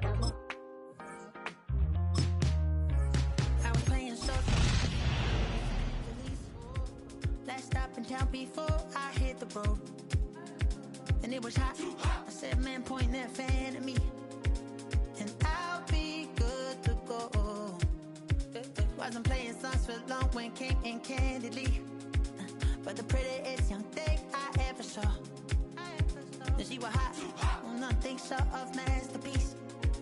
I was playing so last stop in town before I hit the road, and it was hot. I said, man, point that fan at me, and I'll be good to go. Wasn't playing songs for long when came in candidly, but the prettiest young thing I ever saw. And she was hot, well, nothing short of masterpiece.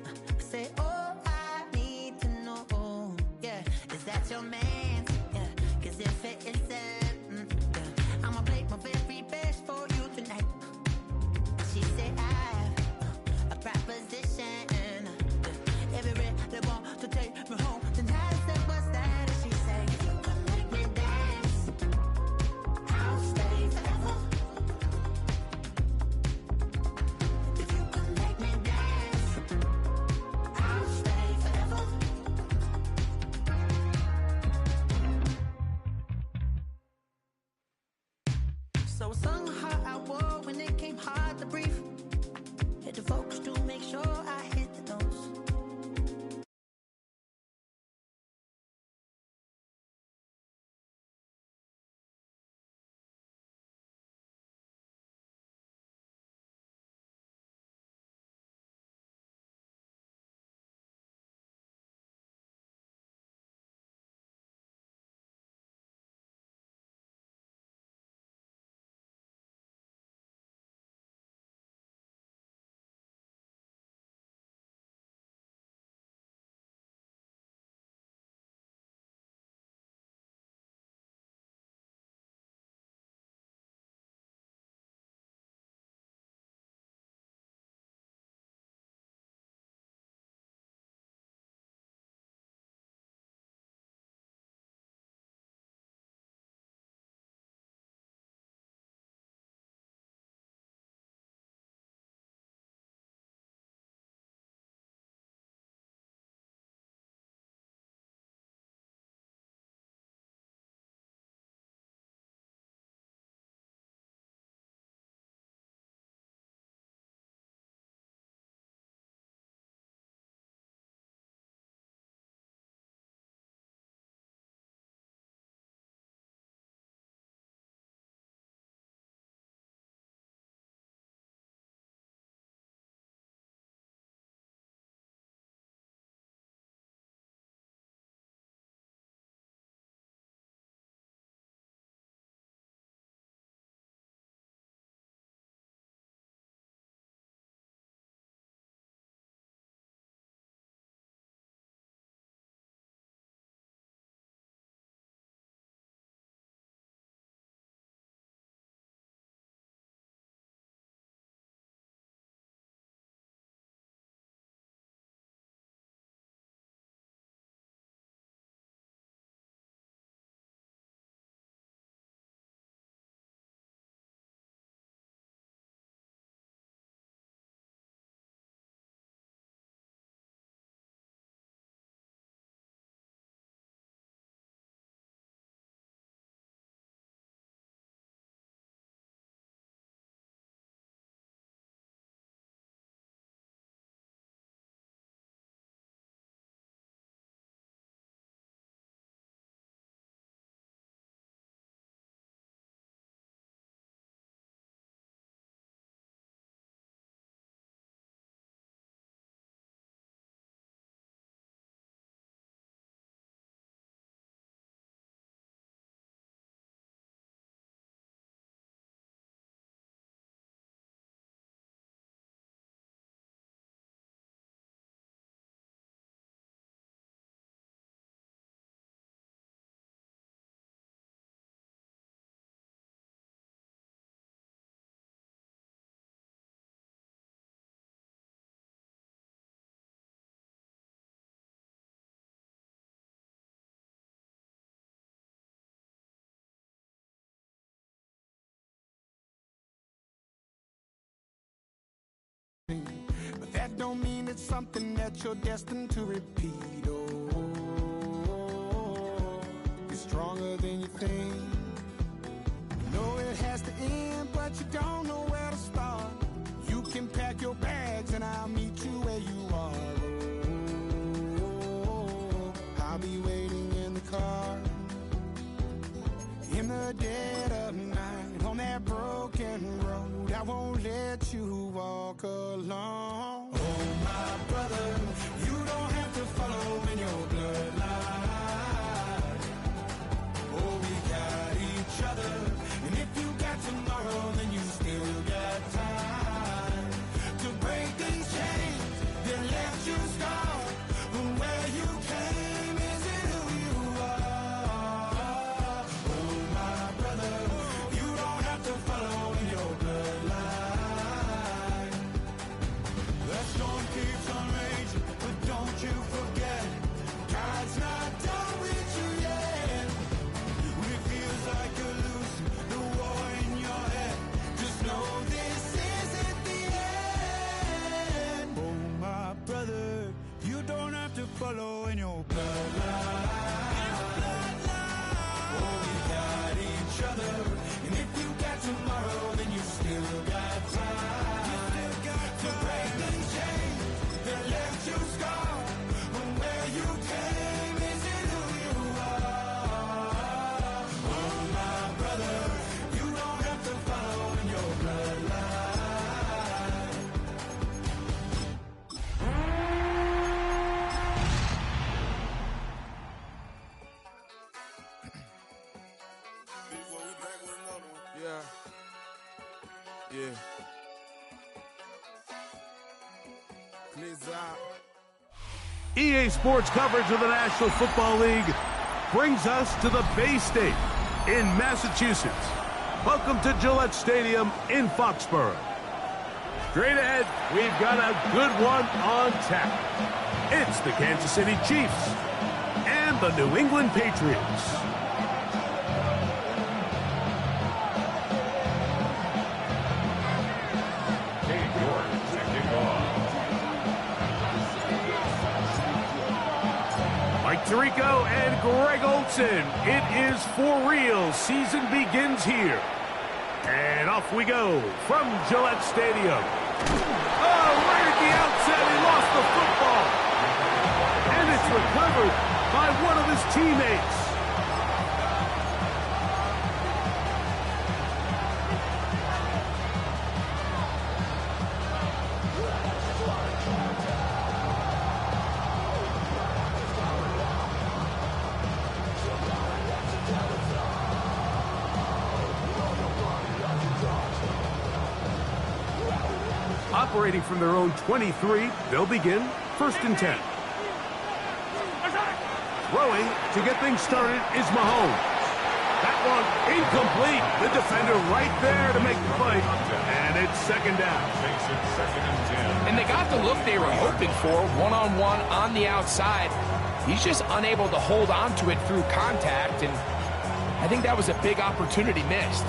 I said, oh, I need to know, yeah, is that your man? Yeah, cause if it isn't, yeah, I'ma play my very best for you tonight. She said, I have a proposition, every red they want to take me home tonight. I said, what's that? And she said, if you can make me dance, I'll stay forever. If you can make me dance, I'll stay forever. So I sung how I wore when it came hard to breathe. Hit the focus to make sure I hit the notes. But that don't mean it's something that you're destined to repeat. Oh, you're stronger than you think. You know it has to end, but you don't know where to start. You can pack your bags and I'll meet you where you are. the dead of night on that broken road. I won't let you walk alone. Oh, my brother, you don't have to follow in your bloodline. Oh, we got each other, and if you got tomorrow, then you still got time to break these chains that left you scarred. From where you came isn't who you are. Oh, my brother, you don't have to follow in your bloodline. The storm keeps on raging, but don't you forget, God's not done with you yet. When it feels like you're losing the war in your head, just know this isn't the end. Oh, my brother, you don't have to follow in your bloodline. Oh, we got each other, and if you got tomorrow, then you still got time to break the chains that left you scarred. From where you came isn't who you are. Oh, my brother, you don't have to follow in your bloodline. Yeah. Yeah. Clears out. EA Sports coverage of the National Football League brings us to the Bay State in Massachusetts. Welcome to Gillette Stadium in Foxborough. Straight ahead, we've got a good one on tap. It's the Kansas City Chiefs and the New England Patriots. Mike Tirico and Greg Olson. It is for real. Season begins here. And off we go from Gillette Stadium. Oh, right at the outset, he lost the football. And it's recovered by one of his teammates. Operating from their own 23, they'll begin 1st and 10. Throwing to get things started is Mahomes. That one incomplete. The defender right there to make the play. And it's 2nd down. And they got the look they were hoping for, one-on-one on the outside. He's just unable to hold on to it through contact, and I think that was a big opportunity missed.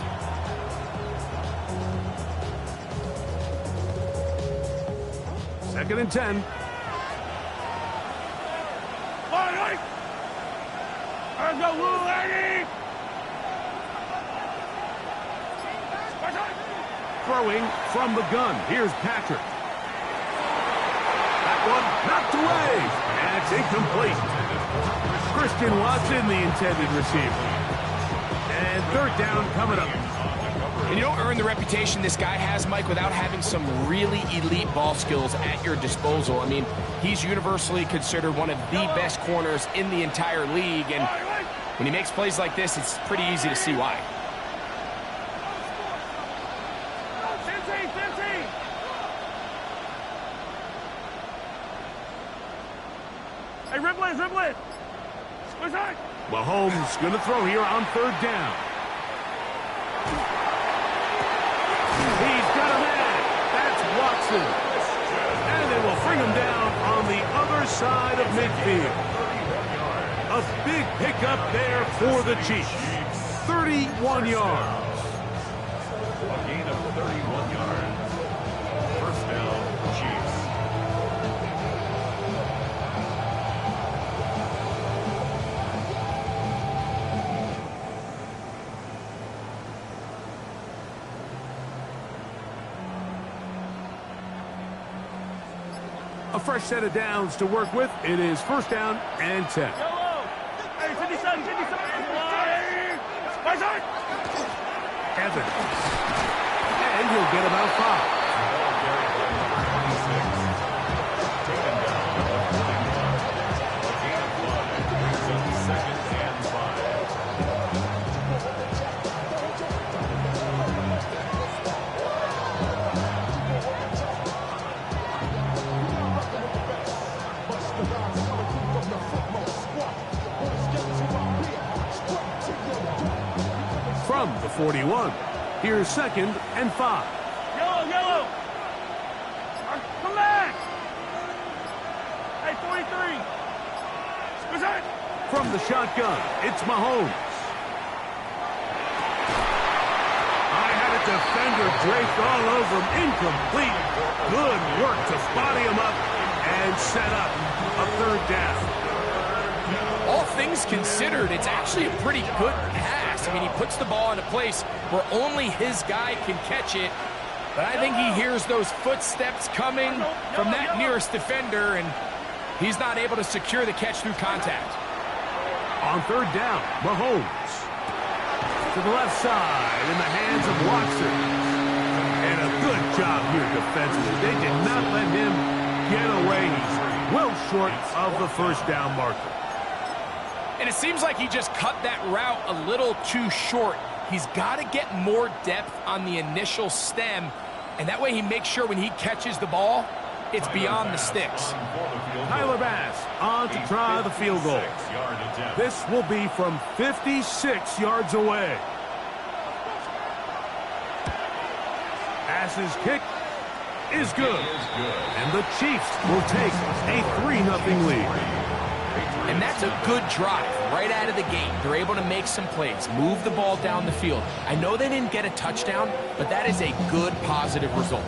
Second and 10. Throwing from the gun. Here's Patrick. That one knocked away. And it's incomplete. Christian Watson, the intended receiver. And 3rd down coming up. And you don't earn the reputation this guy has, Mike, without having some really elite ball skills at your disposal. I mean, he's universally considered one of the best corners in the entire league, and when he makes plays like this, it's pretty easy to see why. Hey, Ripley! Mahomes going to throw here on 3rd down. He's got a man. That's Watson. And they will bring him down on the other side of midfield. A big pickup there for the Chiefs. 31 yards. A gain of 31 yards. 1st down, Chiefs. A fresh set of downs to work with. It is 1st down and 10. Evans. And he'll get about 5. From the 41, here's 2nd and 5. Yellow! Come back! Hey, 43! What's that? From the shotgun, it's Mahomes. I had a defender draped all over him, incomplete. Good work to body him up and set up a 3rd down. All things considered, it's actually a pretty good pass. I mean, he puts the ball in a place where only his guy can catch it. But I think he hears those footsteps coming from that nearest defender, and he's not able to secure the catch through contact. On 3rd down, Mahomes. To the left side in the hands of Watson. And a good job here defensively. They did not let him get away. He's well short of the 1st down marker. And it seems like he just cut that route a little too short. He's got to get more depth on the initial stem, and that way he makes sure when he catches the ball, it's beyond the sticks. Tyler Bass on to try the field goal. This will be from 56 yards away. Bass's kick is good. And the Chiefs will take a 3-0 lead. And that's a good drive right out of the gate. They're able to make some plays, move the ball down the field. I know they didn't get a touchdown, but that is a good, positive result.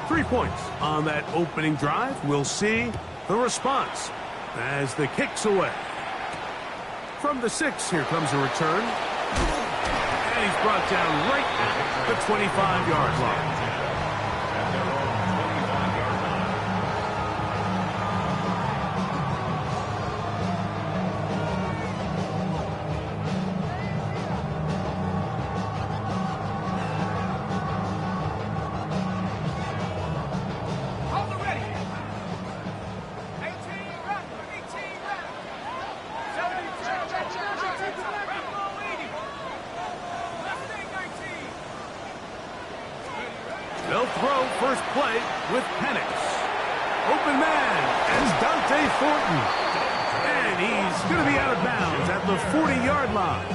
3 points on that opening drive. We'll see the response as the kick's away. From the 6, here comes a return. And he's brought down right at the 25-yard line. They'll throw first play with Penix. Open man, and Dante Thornton. And he's going to be out of bounds at the 40-yard line.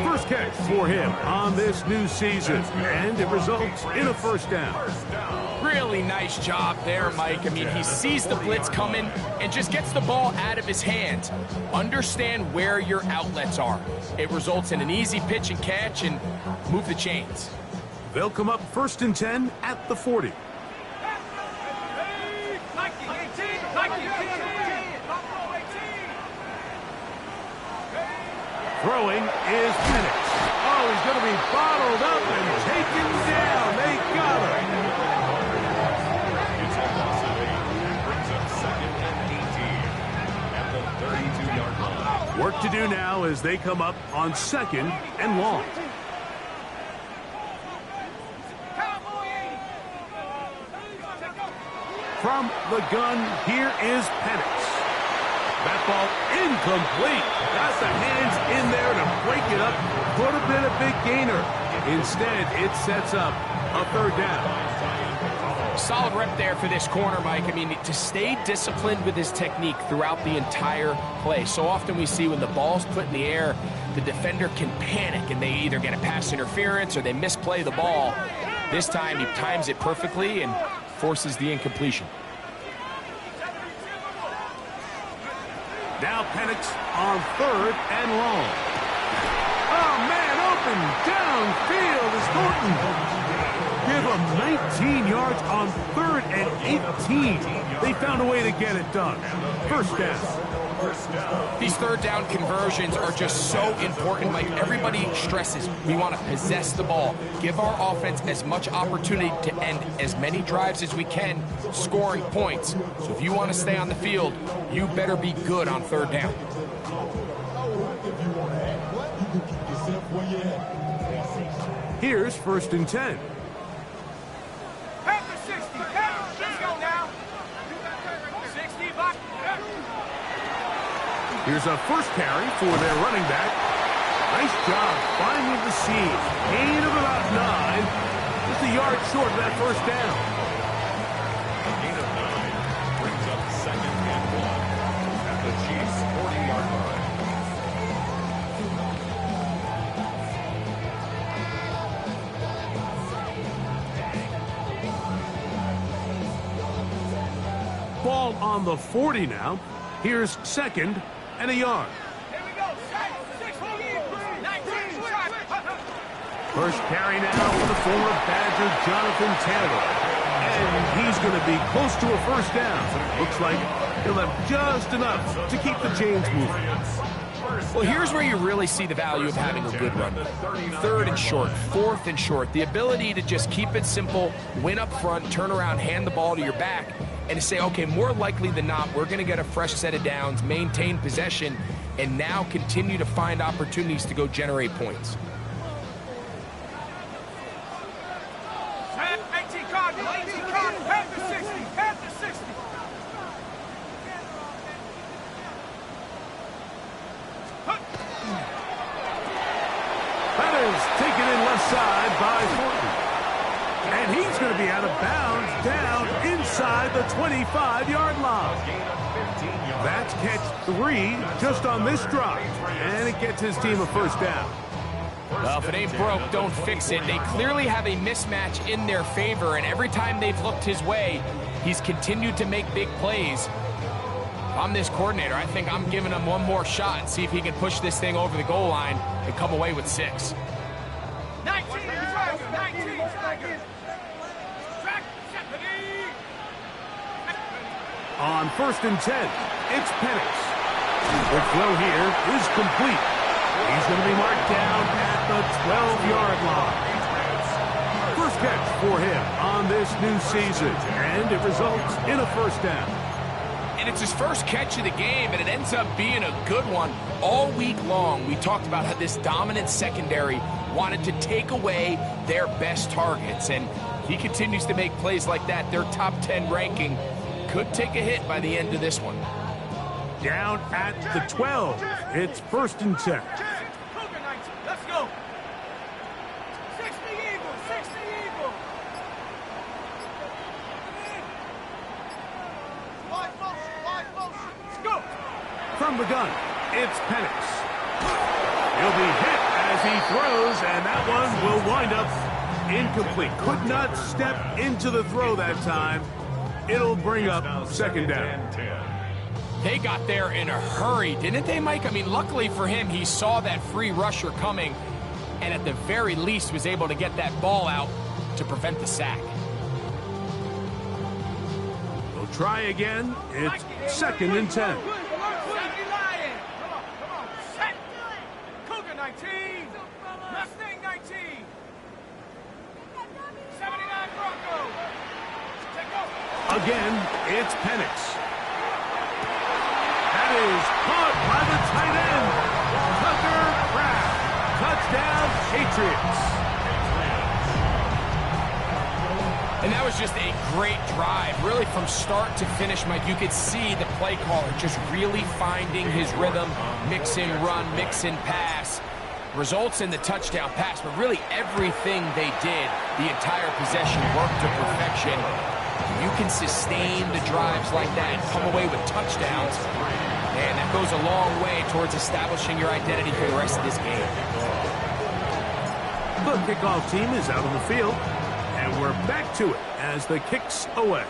First catch for him on this new season, and it results in a first down. Really nice job there, Mike. I mean, he sees the blitz coming and just gets the ball out of his hands. Understand where your outlets are. It results in an easy pitch and catch and move the chains. They'll come up 1st and 10 at the 40. Throwing is Penix. Oh, he's going to be bottled up and taken down. They got him. It's a loss of 8. Brings up 2nd and 18 at the 32-yard line. Work to do now as they come up on 2nd and long. From the gun, here is Penix. That ball incomplete. Got the hands in there to break it up. Could have been a big gainer. Instead, it sets up a 3rd down. Solid rep there for this corner, Mike. I mean, to stay disciplined with his technique throughout the entire play. So often we see when the ball's put in the air, the defender can panic and they either get a pass interference or they misplay the ball. This time he times it perfectly and forces the incompletion. Now Penix on 3rd and long. Oh, man, open downfield is Thornton. Give them 19 yards on 3rd and 18. They found a way to get it done. First down. These third down conversions are just so important. Like everybody stresses, we want to possess the ball. Give our offense as much opportunity to end as many drives as we can, scoring points. So if you want to stay on the field, you better be good on third down. Here's 1st and 10. Here's a first carry for their running back. Nice job finding the seam. Gain of about 9. Just a yard short of that first down. A gain of 9 brings up 2nd and 1 at the Chiefs' 40-yard line. Ball on the 40 now. Here's 2nd and a yard. First carry now for the former Badger, Jonathan Taylor. And he's going to be close to a first down. Looks like he'll have just enough to keep the chains moving. Well, here's where you really see the value of having a good run. 3rd and short, 4th and short. The ability to just keep it simple, win up front, turn around, hand the ball to your back, and to say, okay, more likely than not, we're going to get a fresh set of downs, maintain possession, and now continue to find opportunities to go generate points. 18 Cardinals, Panther 60, Panther 60. That is taken in left side by Thornton. And he's going to be out of bounds down inside the 25-yard line. That's catch 3 just on this drive. And it gets his team a first down. Well, if it ain't broke, don't fix it. They clearly have a mismatch in their favor, and every time they've looked his way, he's continued to make big plays. If I'm this coordinator, I think I'm giving him one more shot and see if he can push this thing over the goal line and come away with 6. 19 seconds. On 1st and 10, it's Penix. The throw here is complete. He's going to be marked down at the 12-yard line. First catch for him on this new season, and it results in a first down. And it's his first catch of the game, and it ends up being a good one. All week long, we talked about how this dominant secondary wanted to take away their best targets, and he continues to make plays like that. Their top 10 ranking could take a hit by the end of this one. Down at the 12, it's 1st and 10. Let's go. 60 Eagles, 60 Eagles. Wide motion. Let's go. From the gun, it's Penix. He'll be hit as he throws, and that one will wind up incomplete. Could not step into the throw that time. It'll bring up 2nd down. They got there in a hurry, didn't they, Mike? I mean, luckily for him, he saw that free rusher coming, and at the very least was able to get that ball out to prevent the sack. We'll try again. It's 2nd and 10. Come on. Set. Cougar 19. Mustang 19. 79 Bronco. Take off. Again, it's Penix. That is caught by the tight end. Tucker Kraft. Touchdown, Patriots. And that was just a great drive. Really, from start to finish, Mike, you could see the play caller just really finding his rhythm, mixing run, mixing pass. Results in the touchdown pass, but really everything they did, the entire possession worked to perfection. You can sustain the drives like that and come away with touchdowns, and that goes a long way towards establishing your identity for the rest of this game. The kickoff team is out on the field, and we're back to it as the kick's away.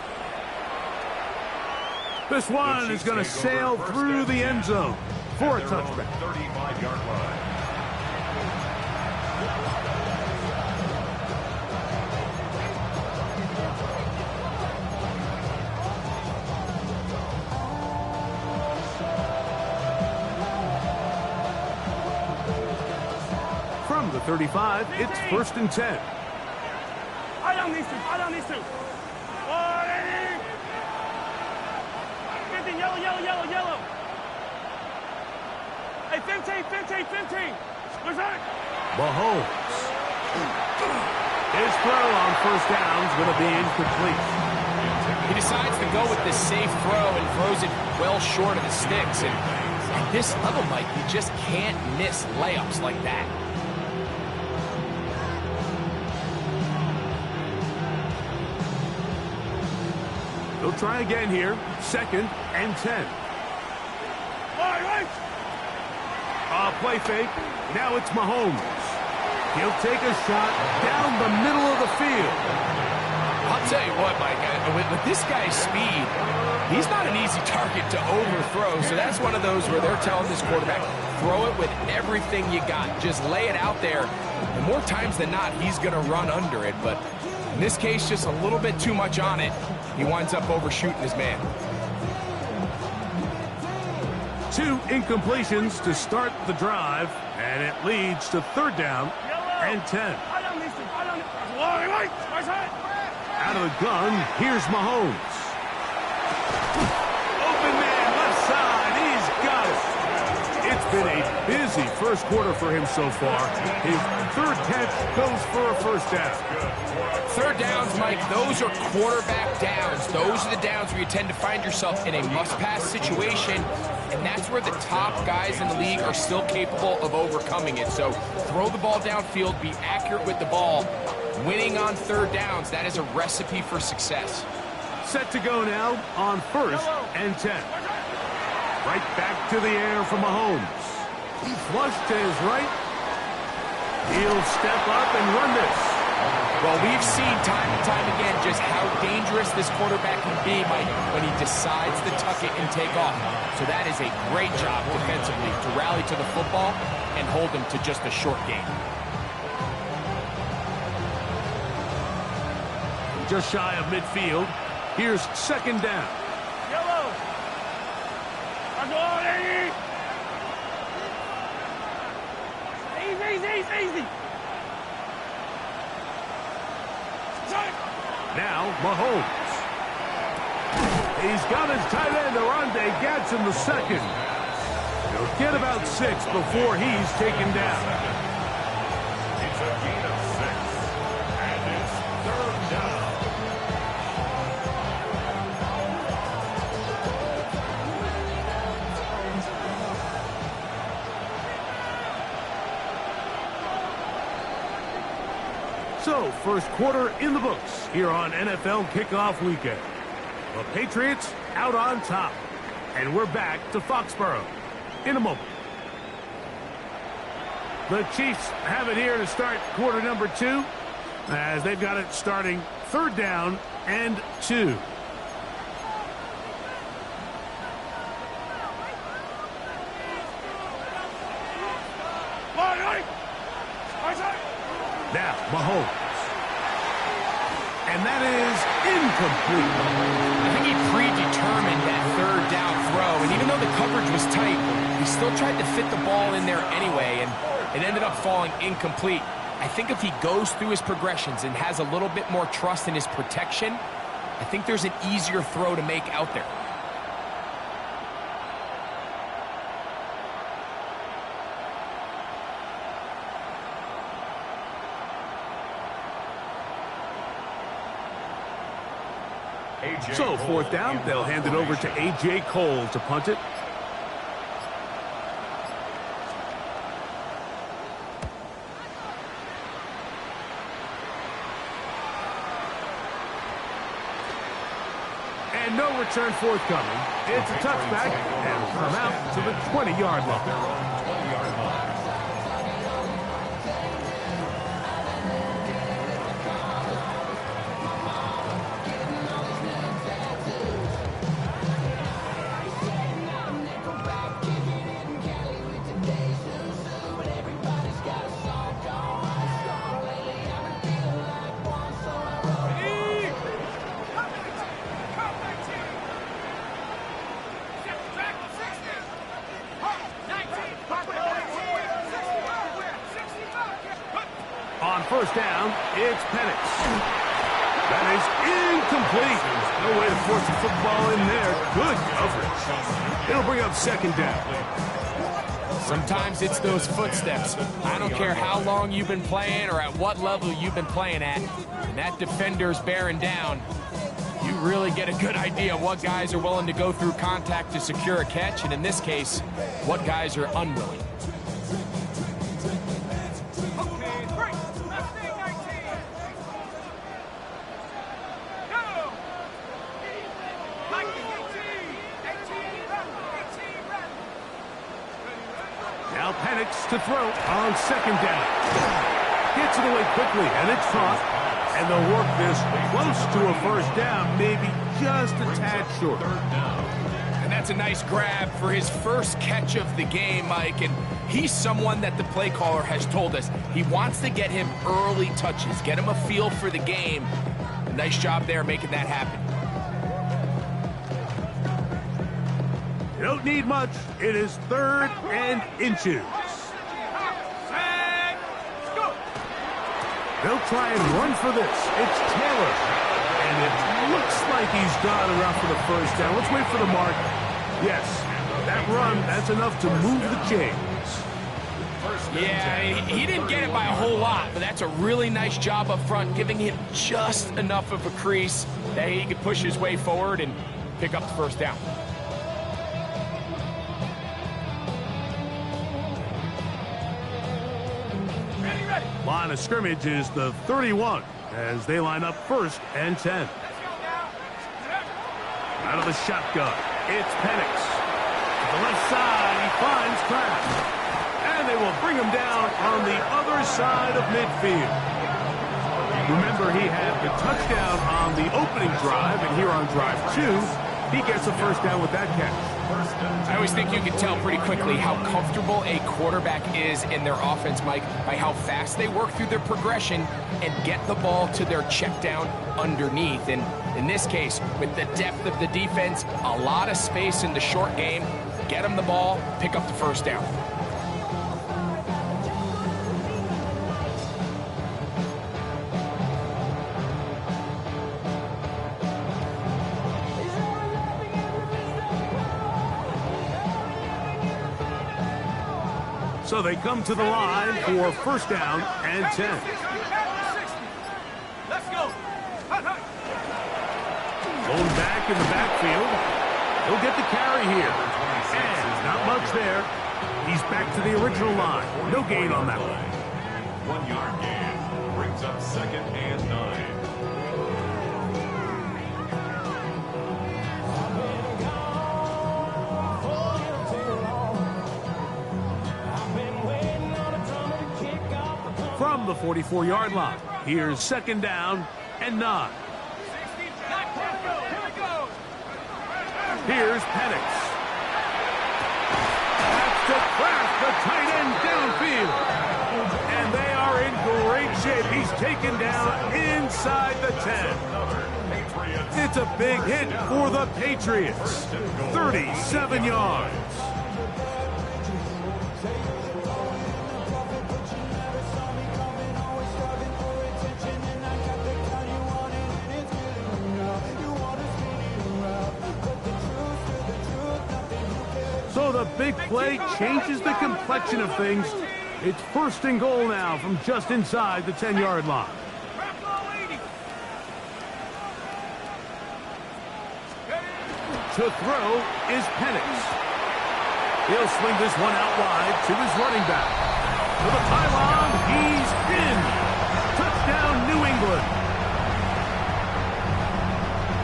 This one is going to sail through the end zone for a touchback. 35-yard line. the 35. It's 1st and 10. I don't need to. 15, yellow. Hey, 15. Where's that? Mahomes. His throw on 1st down is going to be incomplete. He decides to go with this safe throw and throws it well short of the sticks. And at this level, Mike, you just can't miss layups like that. He'll try again here. 2nd and 10. Right. Play fake. Now it's Mahomes. He'll take a shot down the middle of the field. I'll tell you what, Mike, with this guy's speed, he's not an easy target to overthrow. So that's one of those where they're telling this quarterback, throw it with everything you got. Just lay it out there. And more times than not, he's going to run under it. But in this case, just a little bit too much on it. He winds up overshooting his man. 2 incompletions to start the drive, and it leads to 3rd down and 10. I don't need to. Right. Out of the gun, here's Mahomes. Open man, left side, he's got it. It's been a busy first quarter for him so far. His 3rd catch goes for a 1st down. 3rd downs, Mike, those are quarterback downs. Those are the downs where you tend to find yourself in a must-pass situation, and that's where the top guys in the league are still capable of overcoming it. So throw the ball downfield, be accurate with the ball. Winning on 3rd downs, that is a recipe for success. Set to go now on 1st and 10. Right back to the air for Mahomes. Flush to his right. He'll step up and run this. Well, we've seen time and time again just how dangerous this quarterback can be, Mike, when he decides to tuck it and take off. So that is a great job defensively to rally to the football and hold him to just a short gain. Just shy of midfield. Here's 2nd down. Yellow. Easy. Now Mahomes. He's got his tight end, Arande Gadsden the 2nd. He'll get about 6 before he's taken down. It's a gain of 6, and it's 3rd down. So, first quarter in the books here on NFL Kickoff Weekend. The Patriots out on top. And we're back to Foxborough in a moment. The Chiefs have it here to start quarter number 2, as they've got it starting 3rd down and 2. Now, Mahomes. And that is incomplete. I think he predetermined that 3rd down throw, and even though the coverage was tight, he still tried to fit the ball in there anyway, and it ended up falling incomplete. I think if he goes through his progressions and has a little bit more trust in his protection, I think there's an easier throw to make out there. So, 4th down, they'll hand it over to A.J. Cole to punt it. And no return forthcoming. It's a touchback, and will come out to the 20-yard line. first down. It's Penix. That is incomplete. No way to force the football in there. Good coverage. It'll bring up second down. Sometimes it's those footsteps. I don't care how long you've been playing or at what level you've been playing at. And that defender's bearing down. You really get a good idea of what guys are willing to go through contact to secure a catch, and in this case, what guys are unwilling. Now Penix to throw on second down. Gets it away quickly, and it's caught. And they'll work this close to a first down, maybe just a tad short. And that's a nice grab for his first catch of the game, Mike. And he's someone that the play caller has told us he wants to get him early touches, get him a feel for the game. A nice job there making that happen. You don't need much. It is 3rd and inches. They'll try and run for this. It's Taylor. And it looks like he's got enough for the first down. Let's wait for the mark. Yes, that run, that's enough to move the chains. Yeah, he didn't get it by a whole lot, but that's a really nice job up front, giving him just enough of a crease that he could push his way forward and pick up the first down. Line of scrimmage is the 31 as they line up 1st and 10. Out of the shotgun, it's Penix. To the left side, he finds Kraft. And they will bring him down on the other side of midfield. Remember, he had the touchdown on the opening drive, and here on drive 2, he gets a first down with that catch. I always think you can tell pretty quickly how comfortable a quarterback is in their offense, Mike, by how fast they work through their progression and get the ball to their check down underneath. And in this case, with the depth of the defense, a lot of space in the short game, get them the ball, pick up the first down. So they come to the line for first down and 10. Let's go. Going back in the backfield. He'll get the carry here. And not much there. He's back to the original line. No gain on that one. 1 yard gain brings up 2nd and 9. From the 44-yard line, here's 2nd down and 9. Here's Penix. That's to Kraft, the tight end downfield. And they are in great shape. He's taken down inside the 10. It's a big hit for the Patriots. 37 yards. So the big play changes the complexion of things. It's 1st and goal now from just inside the 10-yard line. To throw is Penix. He'll swing this one out wide to his running back. To the pylon, he's in. Touchdown, New England.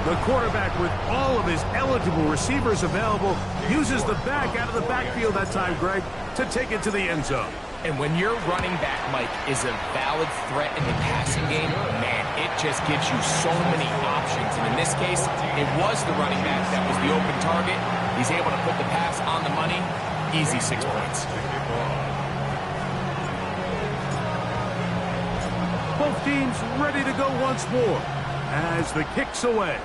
The quarterback, with all of his eligible receivers available, uses the back out of the backfield that time, Greg, to take it to the end zone. And when your running back, Mike, is a valid threat in the passing game, man, it just gives you so many options. And in this case, it was the running back that was the open target. He's able to put the pass on the money. Easy 6 points. Both teams ready to go once more as the kick's away.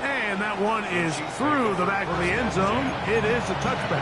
And that one is through the back of the end zone. It is a touchback.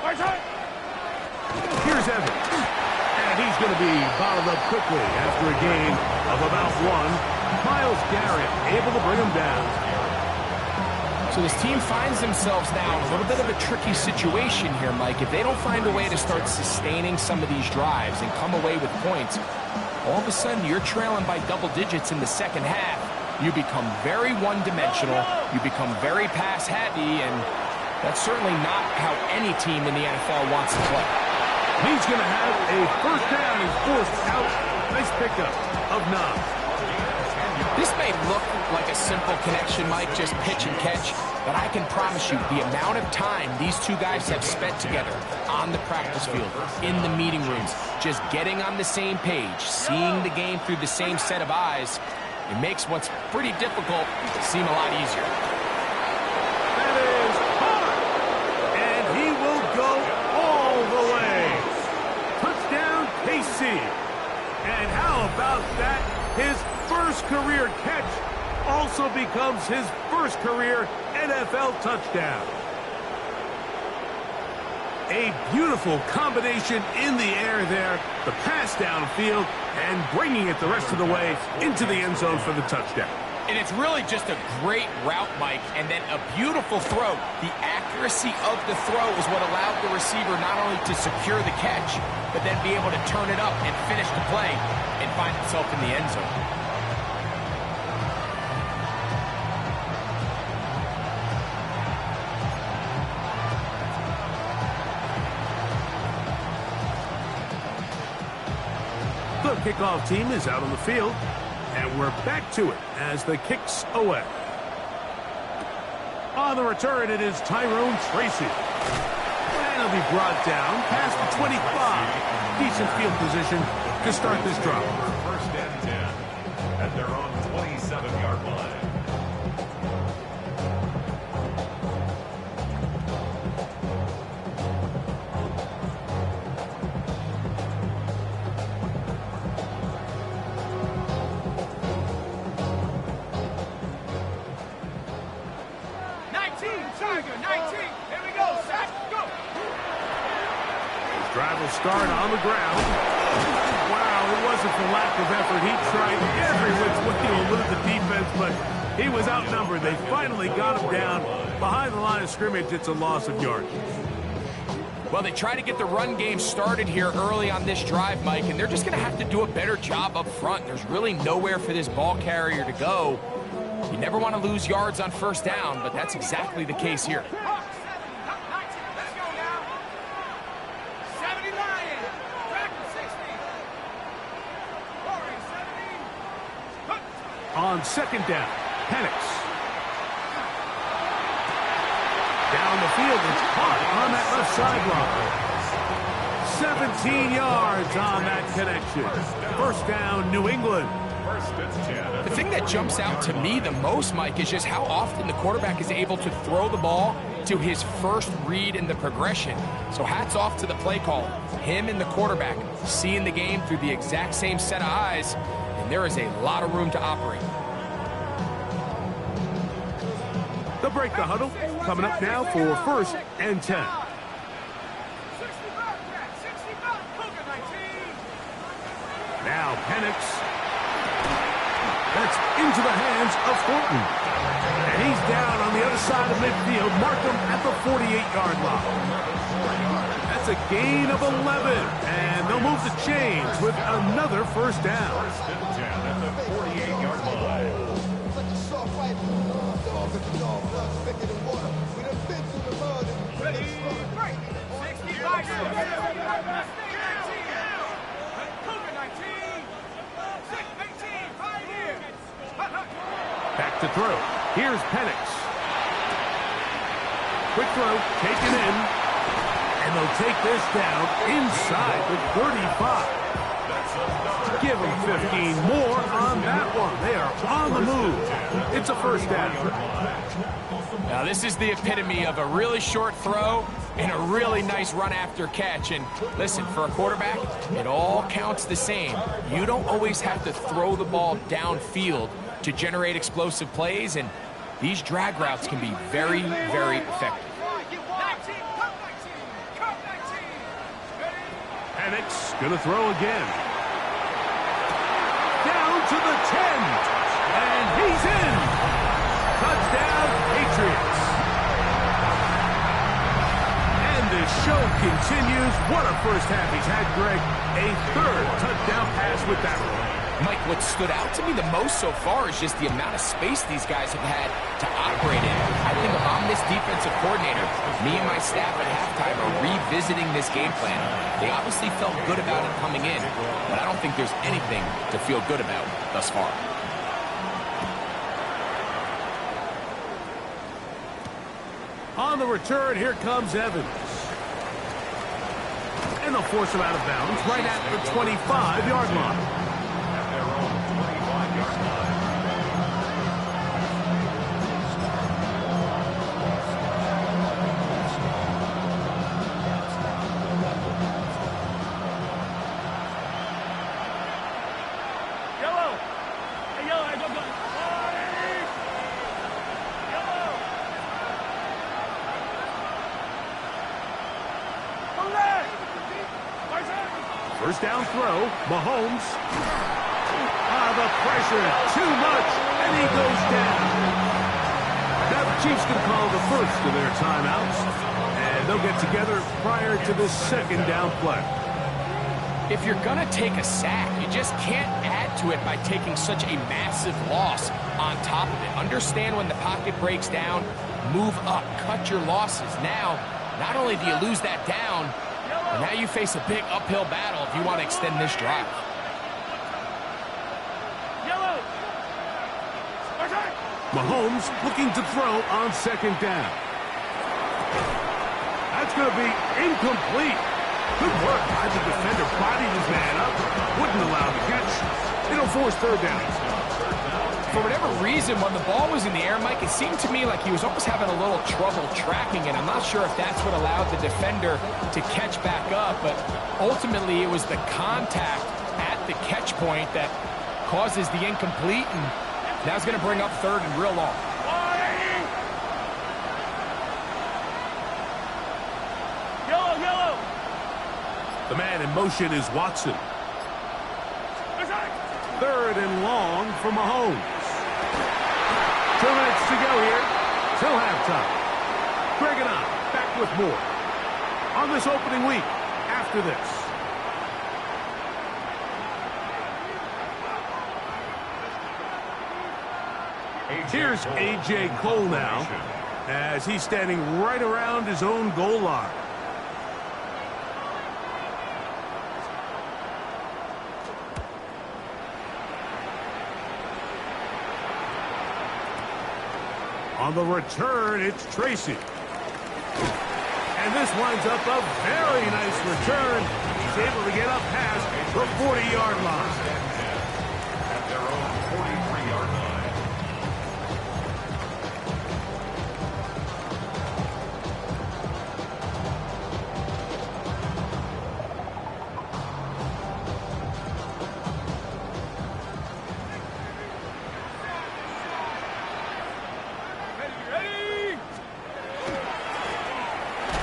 Here's Evans. And he's going to be bottled up quickly after a gain of about 1. Myles Garrett able to bring him down. So this team finds themselves now in a little bit of a tricky situation here, Mike. If they don't find a way to start sustaining some of these drives and come away with points, all of a sudden you're trailing by double digits in the second half. You become very one-dimensional. You become very pass-heavy, and that's certainly not how any team in the NFL wants to play. He's going to have a first down. He's forced out. Nice pickup of 9. This may look like a simple connection, Mike, just pitch and catch, but I can promise you the amount of time these two guys have spent together on the practice field, in the meeting rooms, just getting on the same page, seeing the game through the same set of eyes, it makes what's pretty difficult seem a lot easier. That is hard, and he will go all the way. Touchdown, KC. And how about that? His first career catch also becomes his first career NFL touchdown. A beautiful combination in the air there, the pass downfield, and bringing it the rest of the way into the end zone for the touchdown. And it's really just a great route, Mike, and then a beautiful throw. The accuracy of the throw is what allowed the receiver not only to secure the catch, but then be able to turn it up and finish the play and find himself in the end zone. The kickoff team is out on the field, and we're back to it as the kick's away. On the return, it is Tyrone Tracy. And he'll be brought down past the 25. Decent field position to start this drive. First and 10 at their own 27-yard line. Drive will start on the ground. Wow, it wasn't for lack of effort. He tried every which way to elude the defense, but he was outnumbered. They finally got him down behind the line of scrimmage. It's a loss of yardage. Well, they try to get the run game started here early on this drive, Mike, and they're just going to have to do a better job up front. There's really nowhere for this ball carrier to go. You never want to lose yards on first down, but that's exactly the case here. On second down, Penix. Down the field, it's caught on that left sideline. 17 yards on that connection. First down, New England. The thing that jumps out to me the most, Mike, is just how often the quarterback is able to throw the ball to his first read in the progression. So hats off to the play call. Him and the quarterback seeing the game through the exact same set of eyes, and there is a lot of room to operate. They'll break the huddle. Coming up now for first and 10. Now Penix. That's into the hands of Thornton. And he's down on the other side of midfield. Mark him at the 48-yard line. That's a gain of 11. And they'll move the chains with another first down. First and 10 at the 48-yard line. Back to throw. Here's Penix. Quick throw, taken in. And they'll take this down inside the 35. Give them 15 more on that one. They are on the move. It's a first down. Now this is the epitome of a really short throw and a really nice run after catch. And listen, for a quarterback, it all counts the same. You don't always have to throw the ball downfield to generate explosive plays, and these drag routes can be very, very effective. Gonna throw again. Down to the 10. And he's in. Touchdown, Patriots. And the show continues. What a first half he's had, Greg. A third touchdown pass with that one. Mike, what stood out to me the most so far is just the amount of space these guys have had to operate in. I think if I'm this defensive coordinator, me and my staff at halftime are revisiting this game plan. They obviously felt good about it coming in, but I don't think there's anything to feel good about thus far. On the return, here comes Evans. And they'll force him out of bounds right at the 25-yard line. First down throw, Mahomes. The pressure, too much, and he goes down. Now the Chiefs can call the first of their timeouts, and they'll get together prior to this second down play. If you're going to take a sack, you just can't add to it by taking such a massive loss on top of it. Understand when the pocket breaks down, move up, cut your losses. Now, not only do you lose that down, but now you face a big uphill battle if you want to extend this drive. Mahomes looking to throw on second down. That's going to be incomplete. Good work by the defender. Bodied his man up. Wouldn't allow the catch. It'll force third down. For whatever reason, when the ball was in the air, Mike, it seemed to me like he was almost having a little trouble tracking it. I'm not sure if that's what allowed the defender to catch back up, but ultimately it was the contact at the catch point that causes the incomplete, and now it's going to bring up third and real long. The man in motion is Watson. Third and long for Mahomes. 2 minutes to go here till halftime. Greg and I back with more on this opening week after this. Here's A.J. Cole now as he's standing right around his own goal line. On the return, it's Tracy. And this winds up a very nice return. He's able to get up past the 40-yard line. At their own 43-yard line.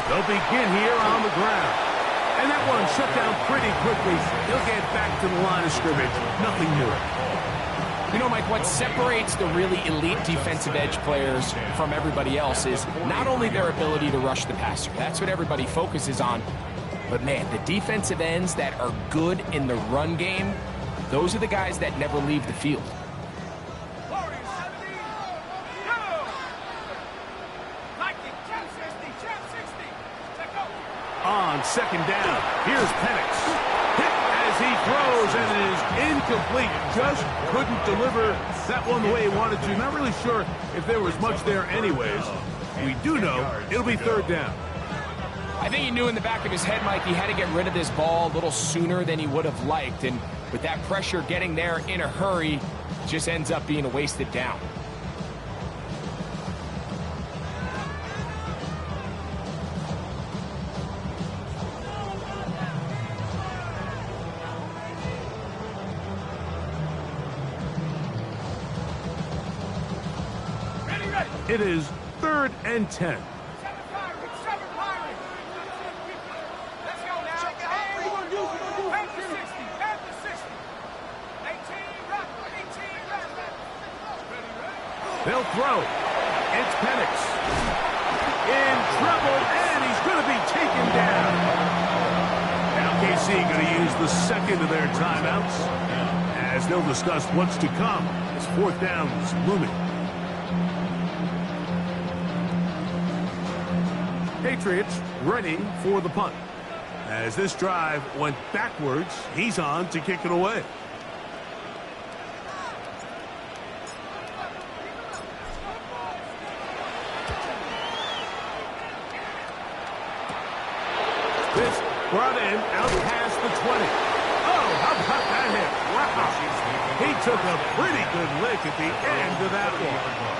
They'll begin here on the ground. And that one shut down pretty quickly. He'll get back to the line of scrimmage. Nothing more. You know, Mike, what separates the really elite defensive edge players from everybody else is not only their ability to rush the passer. That's what everybody focuses on. But, man, the defensive ends that are good in the run game, those are the guys that never leave the field. On second down, here's Penix. Hit as he throws, and it is incomplete. Just couldn't deliver that one the way he wanted to. Not really sure if there was much there anyways. We do know it'll be third down. I think he knew in the back of his head, Mike, he had to get rid of this ball a little sooner than he would have liked. And with that pressure getting there in a hurry, it just ends up being a wasted down. It is 3rd and 10. He'll throw. It's Penix. In trouble, and he's going to be taken down. Now KC going to use the second of their timeouts as they'll discuss what's to come as fourth down is looming. Patriots ready for the punt. As this drive went backwards, he's on to kick it away. This brought in out past the 20. Oh, how about that hit? Wow. He took a pretty good lick at the end of that one.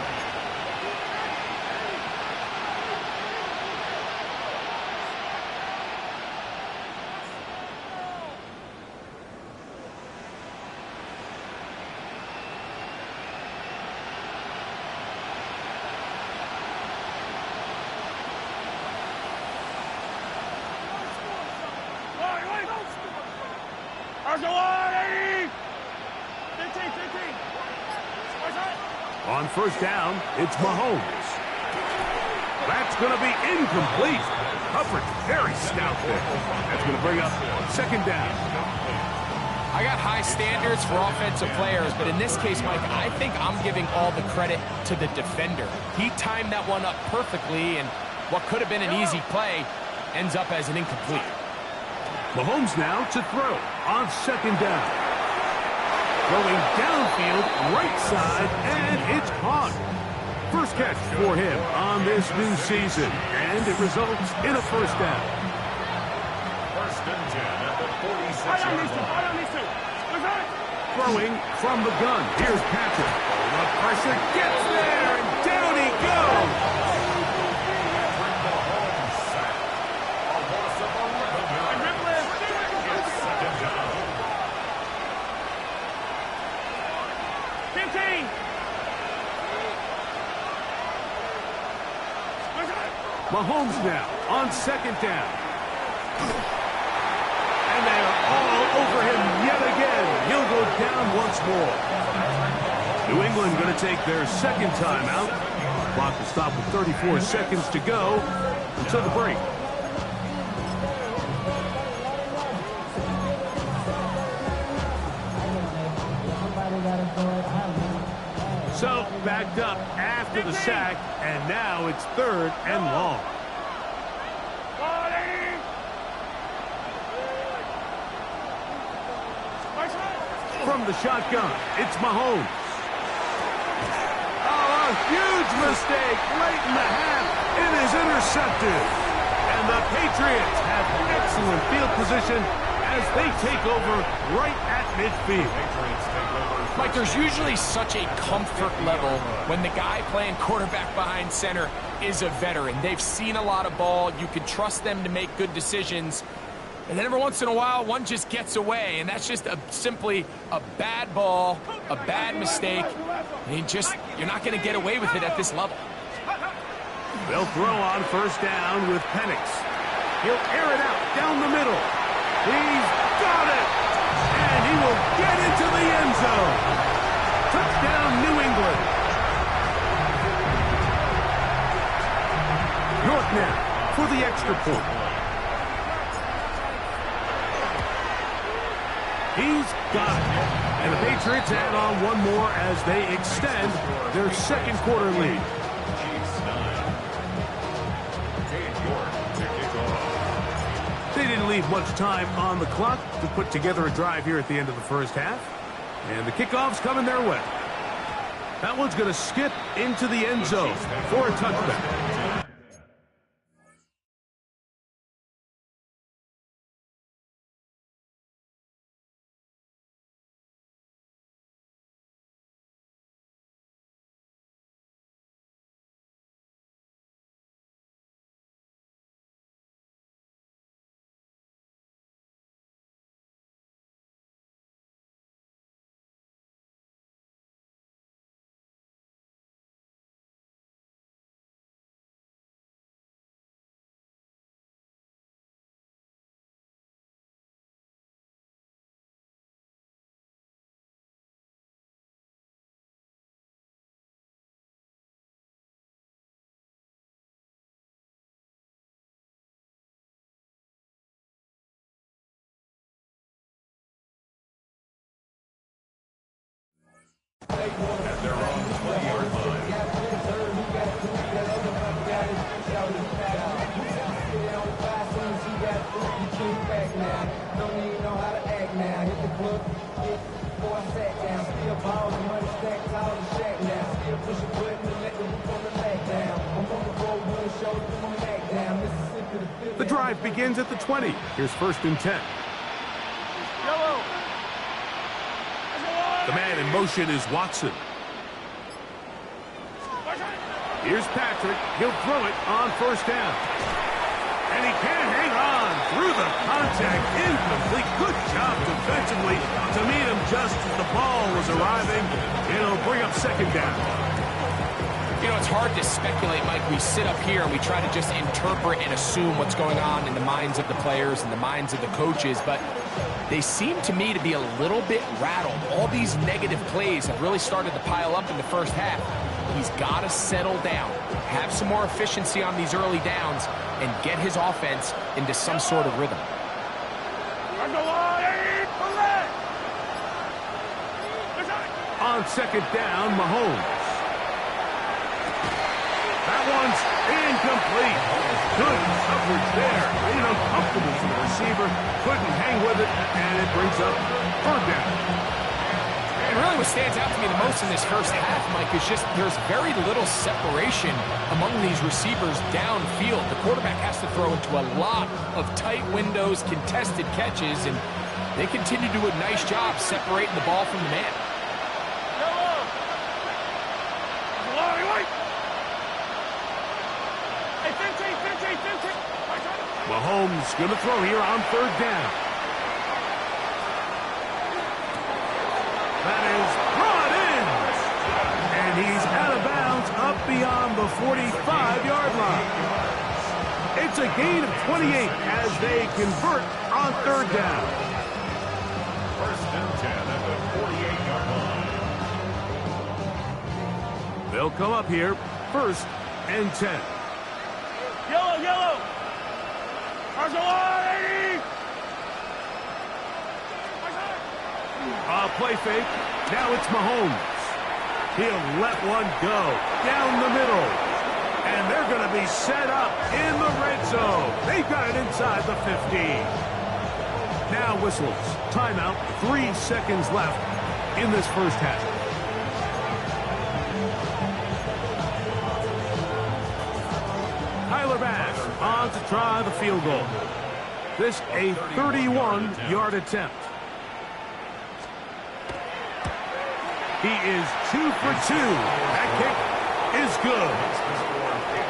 On first down, it's Mahomes. That's going to be incomplete. Coverage very stout there. That's going to bring up second down. I got high standards for offensive players, but in this case, Mike, I think I'm giving all the credit to the defender. He timed that one up perfectly, and what could have been an easy play ends up as an incomplete. Mahomes now to throw on second down. Throwing downfield, right side, and it's caught. First catch for him on this new season, and it results in a first down. First and 10 at the 46-yard line. Throwing from the gun, here's Patrick. The pressure gets there, and down he goes. Mahomes now on second down. And they are all over him yet again. He'll go down once more. New England going to take their second timeout. Clock will stop with 34 seconds to go until the break. So, backed up after the sack, and now it's third and long. From the shotgun, it's Mahomes. Oh, a huge mistake late in the half. It is intercepted. And the Patriots have excellent field position as they take over right at midfield. Mike, there's usually such a comfort level when the guy playing quarterback behind center is a veteran. They've seen a lot of ball. You can trust them to make good decisions. And then every once in a while, one just gets away, and that's just simply a bad ball, a bad mistake. And you're not going to get away with it at this level. They'll throw on first down with Penix. He'll air it out down the middle. He's got it! And he will get into the end zone. Touchdown, New England. York now for the extra point. He's got it. And the Patriots add on one more as they extend their second quarter lead. They didn't leave much time on the clock to put together a drive here at the end of the first half. And the kickoff's coming their way. That one's going to skip into the end zone for a touchback. at their own 20-yard line. The drive begins at the 20. Here's 1st and 10. The man in motion is Watson. Here's Patrick. He'll throw it on 1st down. And he can't hang on through the contact. Incomplete. Good job defensively to meet him just as the ball was arriving. It'll bring up 2nd down. You know, it's hard to speculate, Mike. We sit up here and we try to just interpret and assume what's going on in the minds of the players and the minds of the coaches, but they seem to me to be a little bit rattled. All these negative plays have really started to pile up in the first half. He's got to settle down, have some more efficiency on these early downs, and get his offense into some sort of rhythm. On 2nd down, Mahomes. That one's incomplete. Good coverage there. Made it uncomfortable for the receiver. Couldn't hang with it, and it brings up 3rd down. And really what stands out to me the most in this first half, Mike, is just there's very little separation among these receivers downfield. The quarterback has to throw into a lot of tight windows, contested catches, and they continue to do a nice job separating the ball from the man. Mahomes going to throw here on 3rd down. That is brought in. And he's out of bounds up beyond the 45-yard line. It's a gain of 28 as they convert on 3rd down. 1st and 10 at the 48-yard line. They'll come up here, 1st and 10. Yellow, yellow. Play fake. Now it's Mahomes. He'll let one go down the middle. And they're going to be set up in the red zone. They've got it inside the 15. Now whistles. Timeout. 3 seconds left in this first half. Tyler Bass on to try the field goal. This a 31-yard attempt. He is 2 for 2. That kick is good.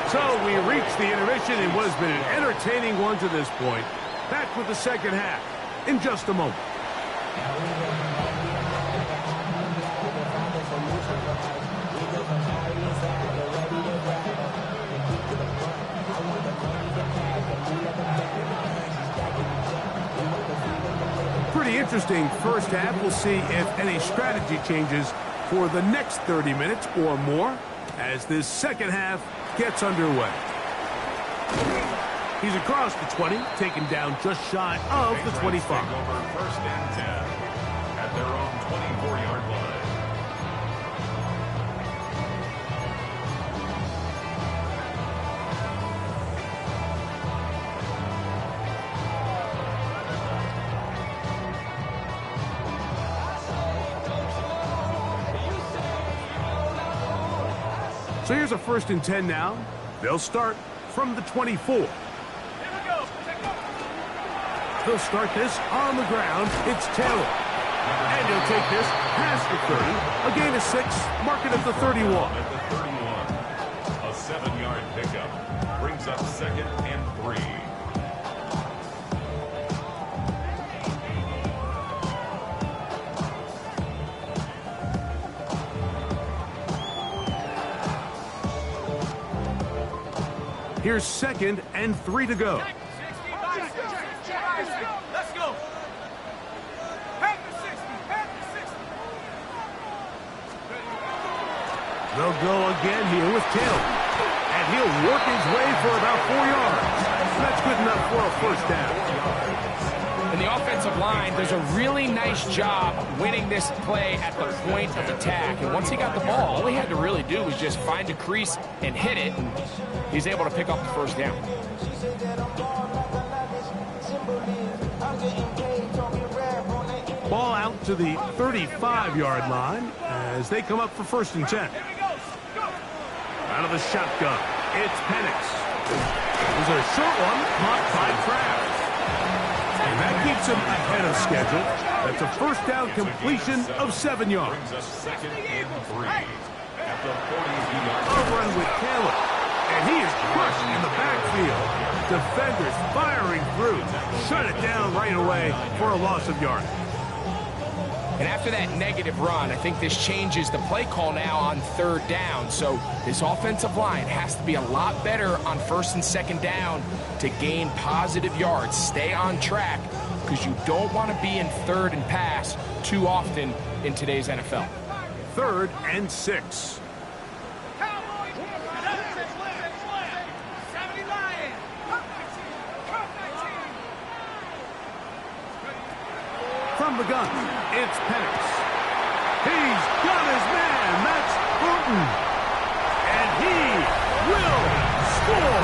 So we reach the intermission in what has been an entertaining one to this point. Back with the second half in just a moment. Pretty interesting first half. We'll see if any strategy changes for the next 30 minutes or more as this second half gets underway. He's across the 20, taken down just shy of the 25. Over 1st and 10 at their own 24-yard line. So here's a 1st and 10 now. They'll start from the 24. They'll start this on the ground. It's Taylor. And he'll take this past the 30. A gain of 6. Mark it at the 31. At the 31. A 7-yard pickup. Brings up 2nd and 3. Here's 2nd and 3 to go. Let's go. Pack the 60. Pack the 60. They'll go again here with Taylor. And he'll work his way for about 4 yards. That's good enough for a 1st down. And the offensive line does a really nice job winning this play at the point of attack. And once he got the ball, all he had to really do was just find a crease and hit it. And he's able to pick up the first down. Ball out to the 35-yard line as they come up for 1st and 10. Out of the shotgun, it's Penix. There's a short one caught by Kraft. And that keeps him ahead of schedule. That's a 1st down completion of 7 yards. Second and 3 at the 40-yard A run with Taylor. And he is crushed in the backfield. Defenders firing through. Shut it down right away for a loss of yardage. And after that negative run, I think this changes the play call now on 3rd down. So this offensive line has to be a lot better on 1st and 2nd down to gain positive yards. Stay on track because you don't want to be in 3rd and pass too often in today's NFL. 3rd and 6. From the gun, it's Penix. He's got his man. That's Burton. And he will score.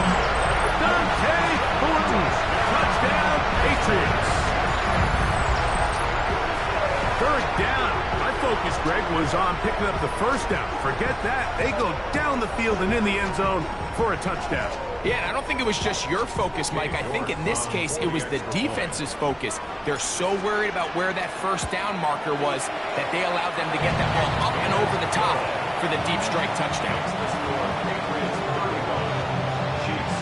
Dante Burton. Touchdown, Patriots. 3rd down. My focus, Greg, was on picking up the 1st down. Forget that. They go down the field and in the end zone for a touchdown. Yeah, and I don't think it was just your focus, Mike. I think in this case, it was the defense's focus. They're so worried about where that 1st down marker was that they allowed them to get that ball up and over the top for the deep strike touchdown. Patriots 31, Chiefs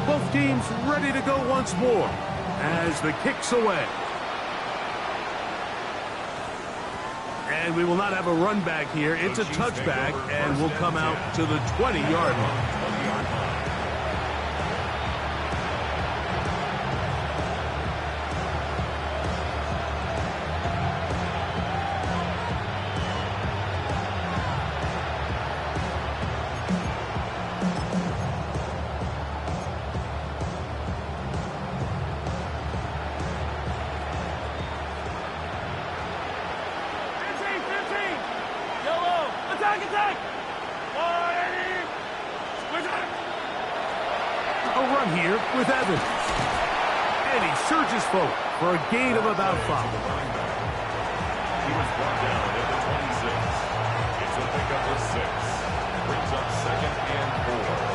12. Both teams ready to go once more as the kick's away. And we will not have a run back here. It's a touchback, and we'll come out to the 20-yard line. A run here with Evans. And he surges forward for a gain of about 5. He was brought down at the 26. It's a pickup of 6. Brings up 2nd and 4.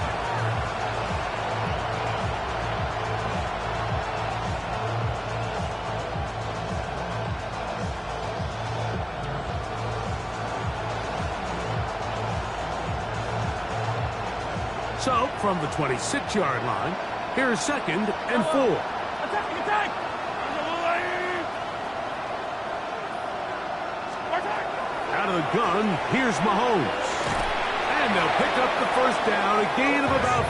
So, from the 26-yard line, here's 2nd and 4. Attack! Out of the gun, here's Mahomes. And they'll pick up the 1st down, a gain of about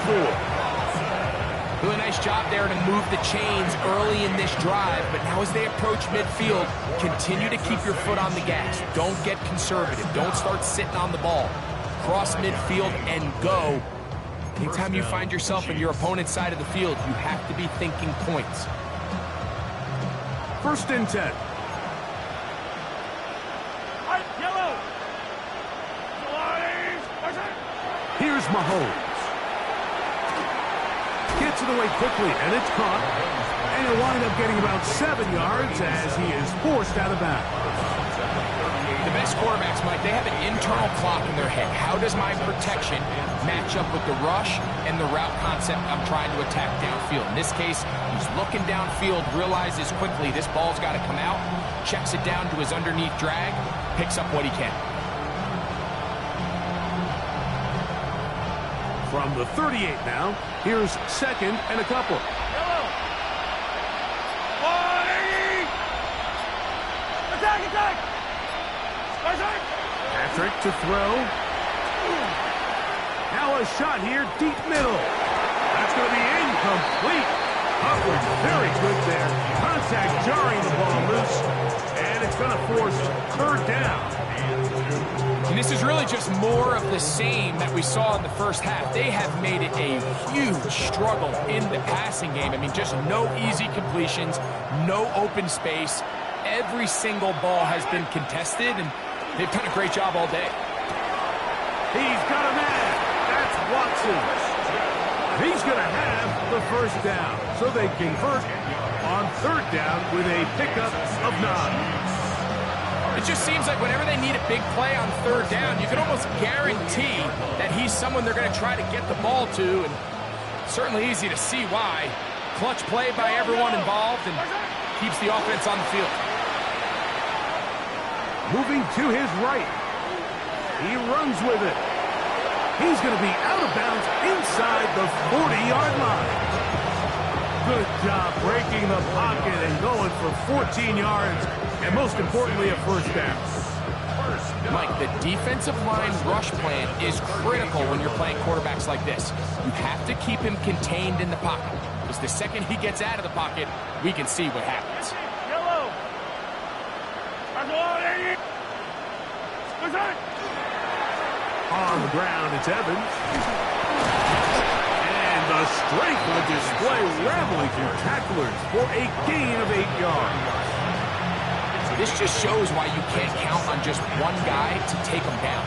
4. Really nice job there to move the chains early in this drive, but now as they approach midfield, continue to keep your foot on the gas. Don't get conservative. Don't start sitting on the ball. Cross midfield and go. Anytime you find yourself on your opponent's side of the field, you have to be thinking points. 1st and 10. Here's Mahomes. Gets it away quickly, and it's caught. And he'll wind up getting about 7 yards as he is forced out of bounds. The best quarterbacks, Mike, they have an internal clock in their head. How does my protection match up with the rush and the route concept I'm trying to attack downfield? In this case, he's looking downfield, realizes quickly this ball's got to come out, checks it down to his underneath drag, picks up what he can. From the 38 now, here's 2nd and a couple. Attack! Patrick to throw. Now a shot here, deep middle. That's going to be incomplete. Upward, very good there. Contact jarring the ball loose. And it's going to force 3rd down. And this is really just more of the same that we saw in the first half. They have made it a huge struggle in the passing game. I mean, just no easy completions, no open space. Every single ball has been contested, and they've done a great job all day. He's got a man. That's Watson. He's going to have the first down. So they convert on third down with a pickup of 9. It just seems like whenever they need a big play on third down, you can almost guarantee that he's someone they're going to try to get the ball to, and certainly easy to see why. Clutch play by everyone involved and keeps the offense on the field. Moving to his right. He runs with it. He's going to be out of bounds inside the 40-yard line. Good job breaking the pocket and going for 14 yards, and most importantly, a first down. Mike, the defensive line rush plan is critical when you're playing quarterbacks like this. You have to keep him contained in the pocket, because the second he gets out of the pocket, we can see what happens. Yellow. On the ground, it's Evans. And the strength on display, rattling through tacklers for a gain of 8 yards. This just shows why you can't count on just one guy to take him down.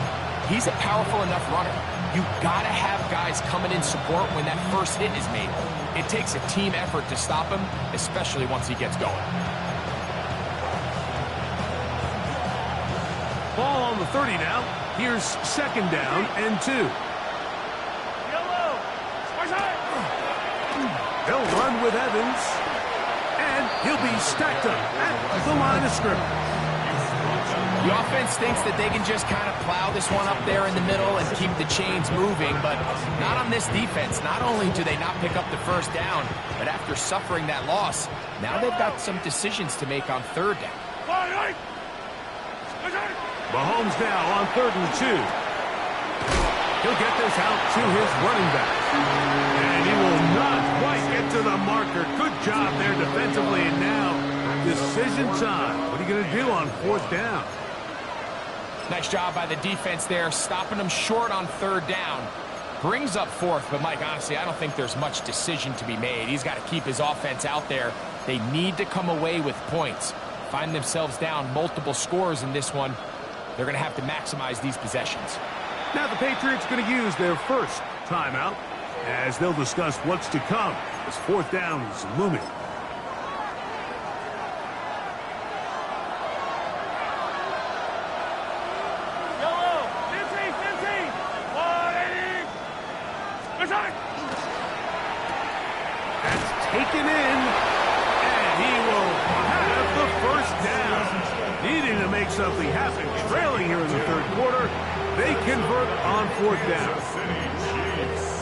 He's a powerful enough runner. You gotta have guys coming in support when that first hit is made. It takes a team effort to stop him, especially once he gets going. Ball on the 30 now. Here's second down and 2. Yellow. They'll run with Evans. And he'll be stacked up at the line of scrimmage. The offense thinks that they can just kind of plow this one up there in the middle and keep the chains moving, but not on this defense. Not only do they not pick up the first down, but after suffering that loss, now they've got some decisions to make on third down. Mahomes now on 3rd and 2. He'll get this out to his running back. And he will not quite get to the marker. Good job there defensively. And now, decision time. What are you going to do on 4th down? Nice job by the defense there, stopping them short on third down. Brings up 4th, but Mike, honestly, I don't think there's much decision to be made. He's got to keep his offense out there. They need to come away with points. Find themselves down multiple scores in this one. They're going to have to maximize these possessions. Now the Patriots going to use their first timeout as they'll discuss what's to come as 4th down is looming. Yellow. 15. 180. That's taken in, and he will have the first down. Needing to make something happen, trailing here in the 3rd quarter. They convert on 4th down.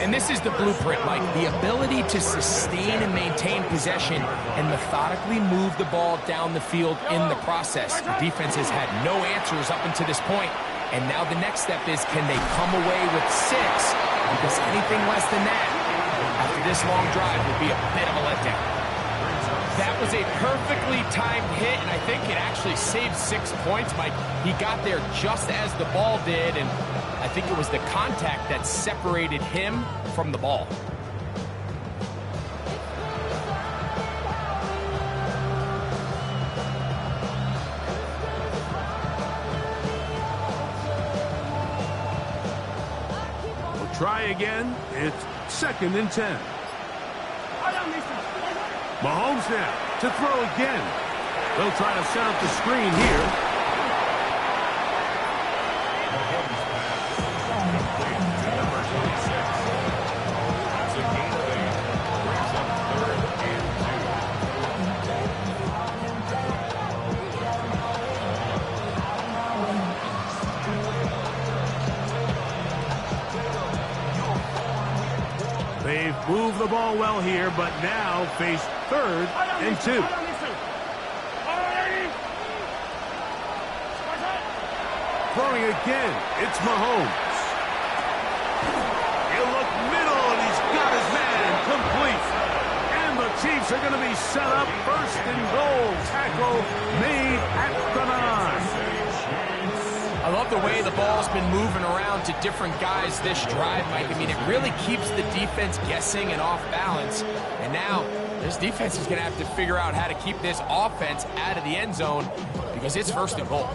And this is the blueprint, Mike. The ability to sustain and maintain possession and methodically move the ball down the field in the process. The defense has had no answers up until this point, and now the next step is, can they come away with 6? Because anything less than that, after this long drive, will be a bit of a letdown. That was a perfectly timed hit, and I think it actually saved 6 points, Mike. He got there just as the ball did, and I think it was the contact that separated him from the ball. We'll try again. It's 2nd and 10. Mahomes now to throw again. They'll try to set up the screen here. Number 26. It's a gain of 8. Brings up 3rd and 2. They've moved the ball well here, but now face 3rd and 2. Throwing again, it's Mahomes. He'll look middle, and he's got his man complete. And the Chiefs are going to be set up 1st and goal. Tackle made at the 9. I love the way the ball's been moving around to different guys this drive, Mike. I mean, it really keeps the defense guessing and off balance. And now, this defense is going to have to figure out how to keep this offense out of the end zone because it's 1st and goal.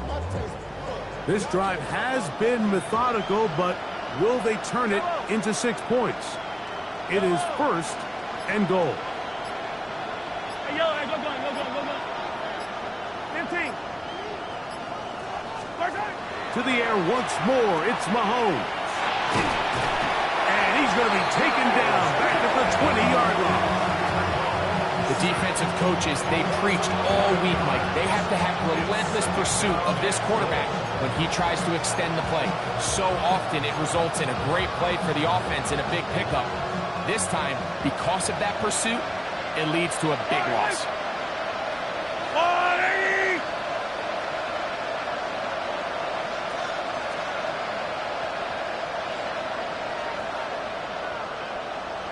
This drive has been methodical, but will they turn it into 6 points? It is 1st and goal. Hey, yo, hey, go. 15. To the air once more, it's Mahomes. And he's going to be taken down back at the 20-yard line. The defensive coaches, they preached all week, Mike. They have to have relentless pursuit of this quarterback when he tries to extend the play. So often it results in a great play for the offense and a big pickup. This time, because of that pursuit, it leads to a big loss.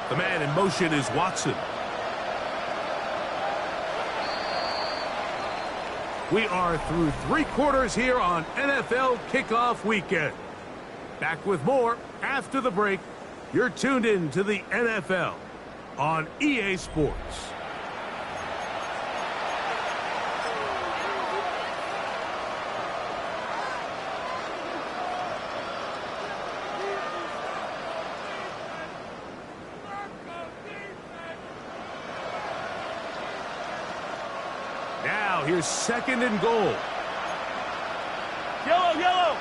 The man in motion is Watson. We are through 3 quarters here on NFL Kickoff Weekend. Back with more after the break. You're tuned in to the NFL on EA Sports. Now here's 2nd and goal. Yellow.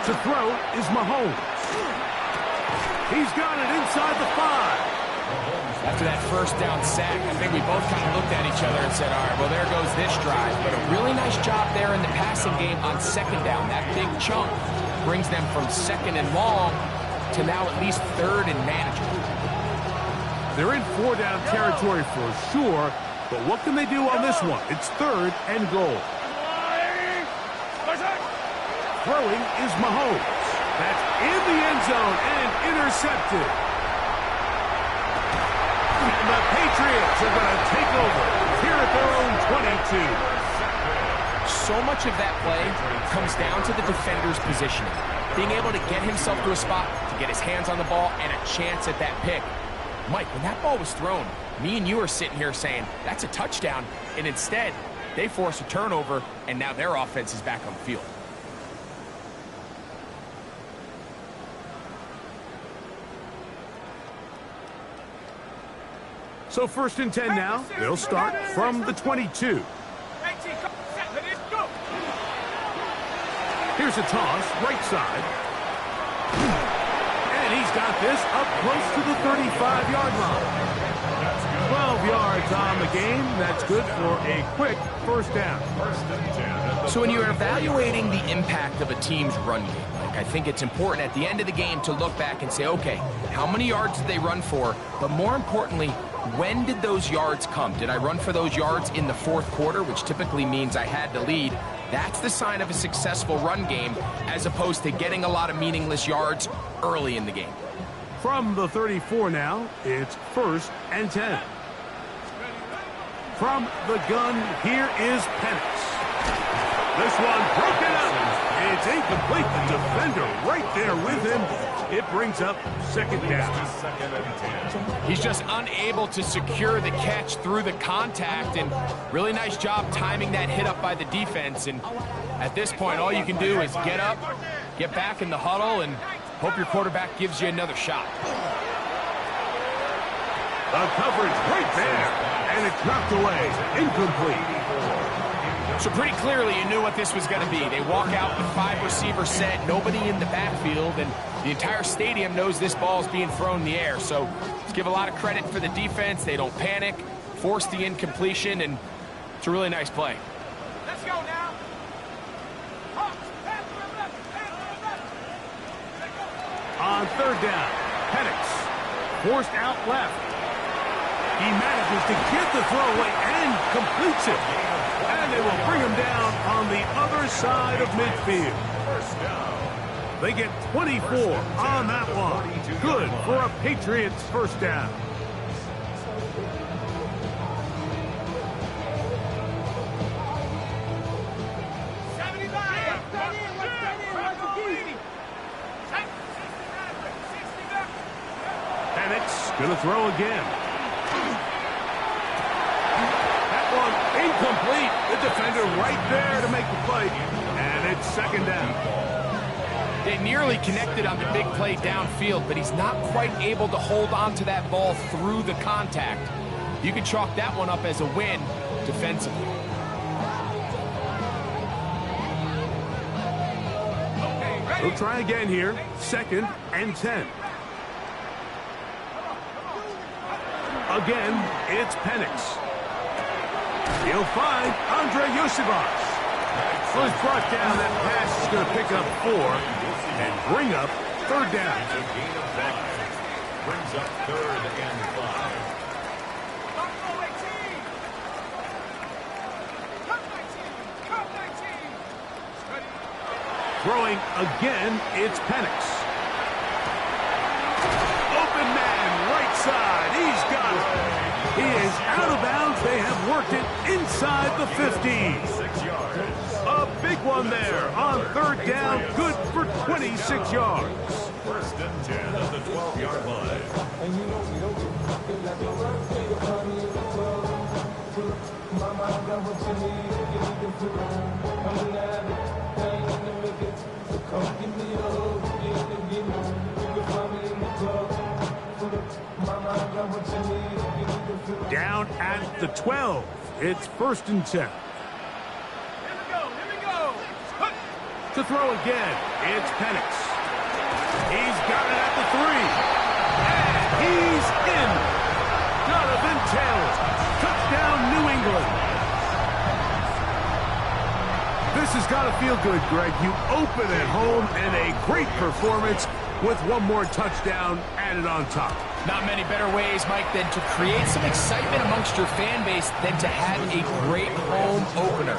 To throw is Mahomes. He's got it inside the 5. After that 1st down sack, I think we both kind of looked at each other and said, all right, well, there goes this drive. But a really nice job there in the passing game on 2nd down. That big chunk brings them from 2nd and long to now at least 3rd and manageable. They're in 4-down territory for sure, but what can they do on this one? It's 3rd and goal. Throwing is Mahomes. That's in the end zone and intercepted. And the Patriots are going to take over here at their own 22. So much of that play comes down to the defender's positioning. Being able to get himself to a spot, to get his hands on the ball, and a chance at that pick. Mike, when that ball was thrown, me and you are sitting here saying, that's a touchdown, and instead, they force a turnover, and now their offense is back on the field. So 1st and 10 now. They'll start from the 22. Here's a toss, right side. And he's got this up close to the 35-yard line. 12 yards on the game. That's good for a quick 1st down. So when you're evaluating the impact of a team's run game, I think it's important at the end of the game to look back and say, okay, how many yards did they run for? But more importantly, when did those yards come? Did I run for those yards in the 4th quarter, which typically means I had to lead? That's the sign of a successful run game, as opposed to getting a lot of meaningless yards early in the game. From the 34 now, it's 1st and 10. From the gun, here is Penix. This one broken up. It's incomplete. The defender right there with him. It brings up 2nd down. He's just unable to secure the catch through the contact, and really nice job timing that hit up by the defense. And at this point, all you can do is get up, get back in the huddle, and hope your quarterback gives you another shot. The coverage right there, and it's knocked away. Incomplete. So pretty clearly you knew what this was going to be. They walk out with 5 receivers set, nobody in the backfield, and the entire stadium knows this ball is being thrown in the air. So let's give a lot of credit for the defense. They don't panic, force the incompletion, and it's a really nice play. Let's go now. On 3rd down, Penix forced out left. He manages to get the throw away and completes it. And they will bring him down on the other side of midfield. They get 24 on that one. Good for a Patriots 1st down. going to throw again. That one incomplete. The defender right there to make the play. And it's second down. They nearly connected on the big play downfield, but he's not quite able to hold on to that ball through the contact. You can chalk that one up as a win defensively. We'll try again here. 2nd and 10. Again, it's Penix. He'll find Andre Yosivas. Well, he's brought down. That pass is going to pick up 4 and bring up 3rd down. A gain of 5. Brings up 3rd and 5. Throwing again, it's Penix. Open man, right side. He's got it. He is out of bounds. They have worked it inside the 15. 6 yards. A big one there on 3rd down. Good for 26 yards. 1st and 10 at the 12-yard line. Down at the 12. It's 1st and 10. Here we go. To throw again, it's Penix. He's got it at the 3. And he's in. Donovan Taylor. Touchdown, New England. This has got to feel good, Greg. You open at home and a great performance with one more touchdown added on top. Not many better ways, Mike, than to create some excitement amongst your fan base than to have a great home opener.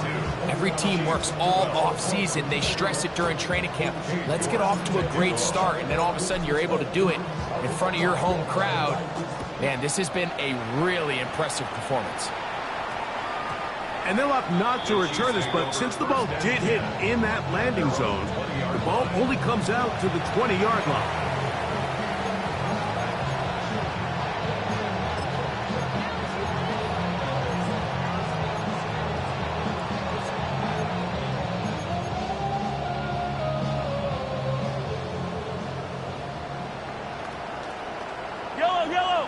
Every team works all off-season. They stress it during training camp. Let's get off to a great start, and then all of a sudden you're able to do it in front of your home crowd. Man, this has been a really impressive performance. And they'll opt not to return this, but since the ball did hit in that landing zone, the ball only comes out to the 20-yard line. Yellow. Yellow.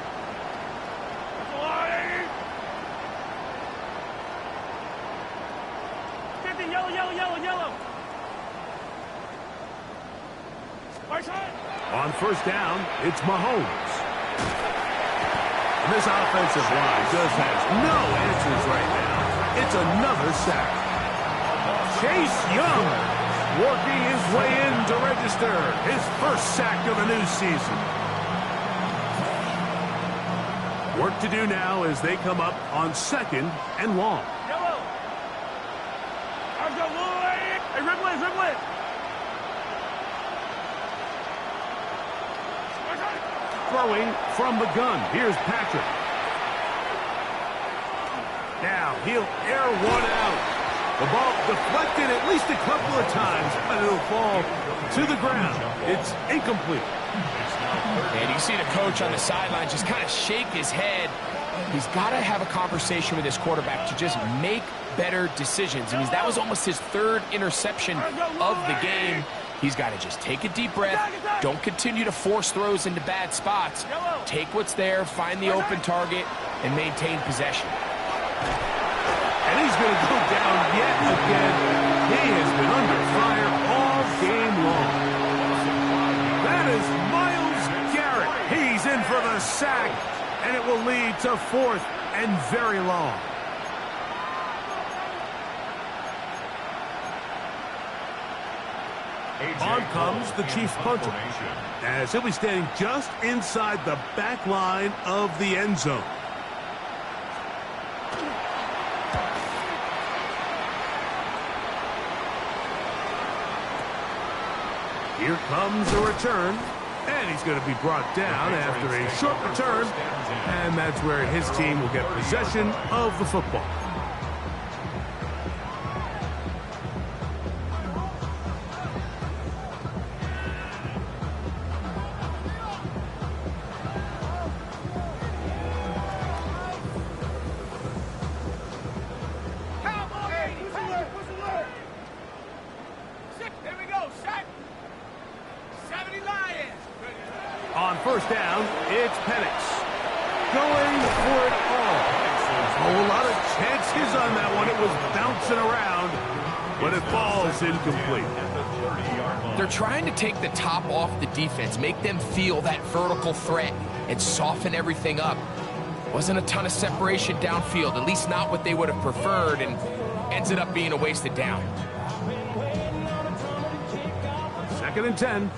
On 1st down, it's Mahomes. And this offensive line just has no answers right now. It's another sack. Chase Young working his way in to register his 1st sack of the new season. Work to do now as they come up on 2nd and long. Yellow. Hey, Ridley. Throwing from the gun. Here's Patrick. Now he'll air one out. The ball deflected at least a couple of times, but it'll fall to the ground. It's incomplete. And you see the coach on the sideline just kind of shake his head. He's got to have a conversation with his quarterback to just make better decisions. I mean, that was almost his 3rd interception of the game. He's got to just take a deep breath. Don't continue to force throws into bad spots. Take what's there, find the open target, and maintain possession. And he's going to go down yet again. He has been under fire all game long. That is Myles Garrett. He's in for the sack, and it will lead to 4th and very long. On comes the Chiefs punter, as he'll be standing just inside the back line of the end zone. Here comes a return, and he's going to be brought down after a short return, and that's where his team will get possession of the football. On first down, it's Penix. Going for it all. A whole lot of chances on that one. It was bouncing around, but it falls incomplete. They're trying to take the top off the defense, make them feel that vertical threat, and soften everything up. Wasn't a ton of separation downfield, at least not what they would have preferred, and ended up being a wasted down. 2nd and 10.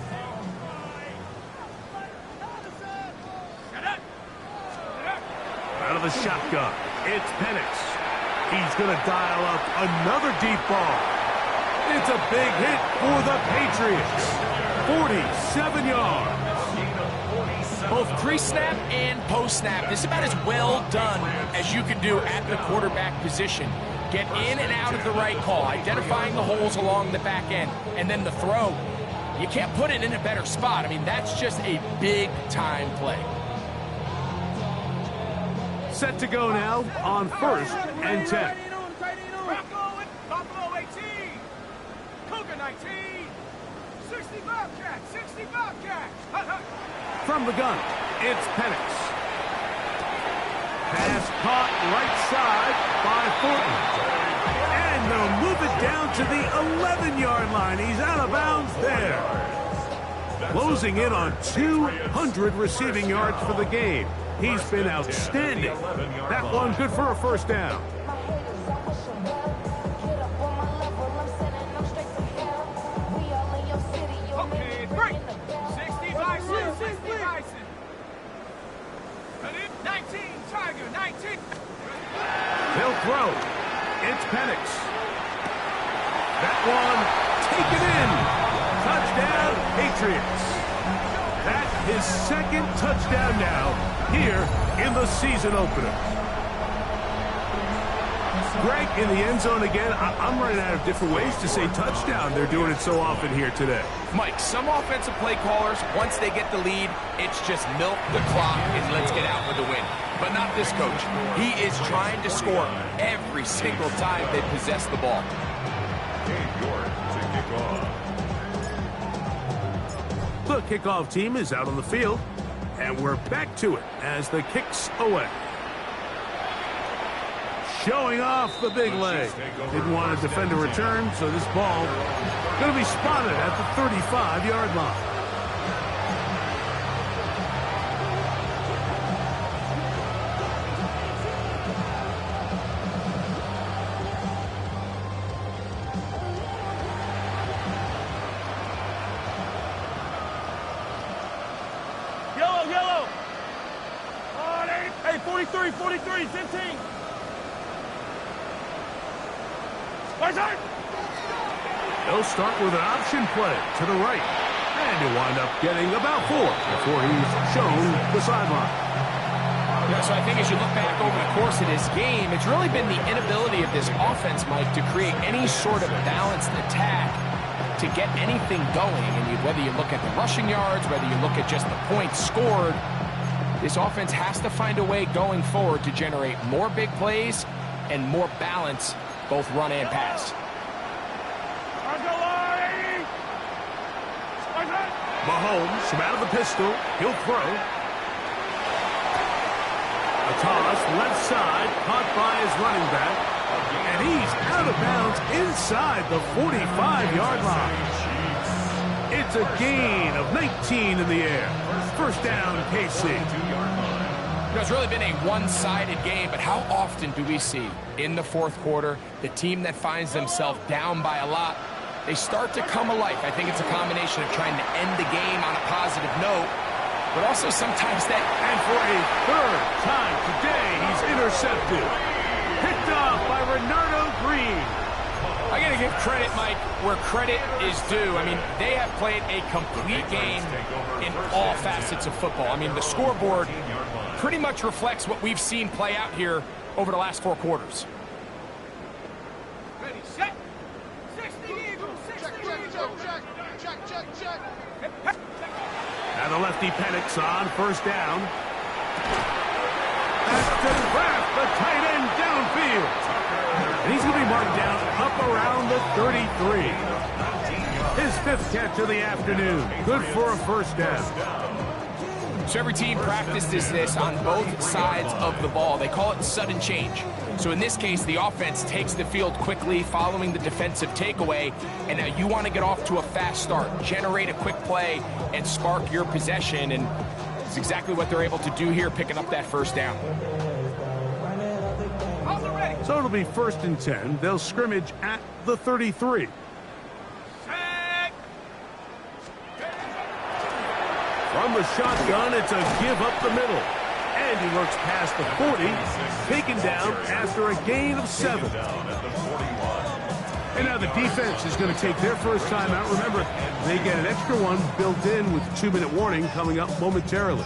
Out of the shotgun, it's Penix. He's going to dial up another deep ball. It's a big hit for the Patriots. 47 yards. Both pre-snap and post-snap, this is about as well done as you can do at the quarterback position. Get in and out of the right call, identifying the holes along the back end, and then the throw. You can't put it in a better spot. I mean, that's just a big-time play. Set to go now on 1st and 10. Buffalo 18. Cougar 19. 60 Bobcat. 60 Bobcat. From the gun, it's Penix. Pass caught right side by Thornton. And they'll move it down to the 11-yard line. He's out of bounds there. Closing in on 200 receiving yards for the game. He's been outstanding. That one good for a first down. Okay, break. 60 Bison. 60 Bison. 19 Tiger. 19. They'll throw. It's Penix. That one taken in. Touchdown, Patriots. That's his 2nd touchdown now here in the season opener. Greg, in the end zone again. I'm running out of different ways to say touchdown. They're doing it so often here today. Mike, some offensive play callers, once they get the lead, it's just milk the clock and let's get out with the win. But not this coach. He is trying to score every single time they possess the ball. The kickoff team is out on the field, and we're back to it as the kick's away. Showing off the big leg. Didn't want to defend a return, so this ball going to be spotted at the 35-yard line. Yellow. Oh, hey, 43, 15. They'll start with an option play to the right. And he'll wind up getting about 4 before he's shown the sideline. Yeah, so I think as you look back over the course of this game, it's really been the inability of this offense, Mike, to create any sort of balanced attack to get anything going. And whether you look at the rushing yards, whether you look at just the points scored, this offense has to find a way going forward to generate more big plays and more balance, both run and pass. Mahomes from out of the pistol. He'll throw. A toss left side, caught by his running back. And he's out of bounds inside the 45-yard line. It's a gain of 19 in the air. First down, KC. It's really been a one-sided game, but how often do we see in the fourth quarter the team that finds themselves down by a lot, they start to come alive? I think it's a combination of trying to end the game on a positive note, but also sometimes that... And for a 3rd time today, he's intercepted. Picked off by Renardo Green. I got to give credit, Mike, where credit is due. I mean, they have played a complete game in all facets of football. I mean, the scoreboard pretty much reflects what we've seen play out here over the last 4 quarters. Ready, set. 60 Eagles. 60 Eagles. Check. And the lefty Penix on first down. That's to Kraft, the tight end downfield. And he's going to be marked down up around the 33. His 5th catch of the afternoon. Good for a first down. So every team practices this on both sides of the ball. They call it sudden change. So in this case, the offense takes the field quickly following the defensive takeaway, and now you want to get off to a fast start, generate a quick play, and spark your possession, and it's exactly what they're able to do here, picking up that first down. So it'll be 1st and 10. They'll scrimmage at the 33. From the shotgun, it's a give up the middle. And he works past the 40, taken down after a gain of 7. And now the defense is going to take their first time out. Remember, they get an extra one built in with 2-minute warning coming up momentarily.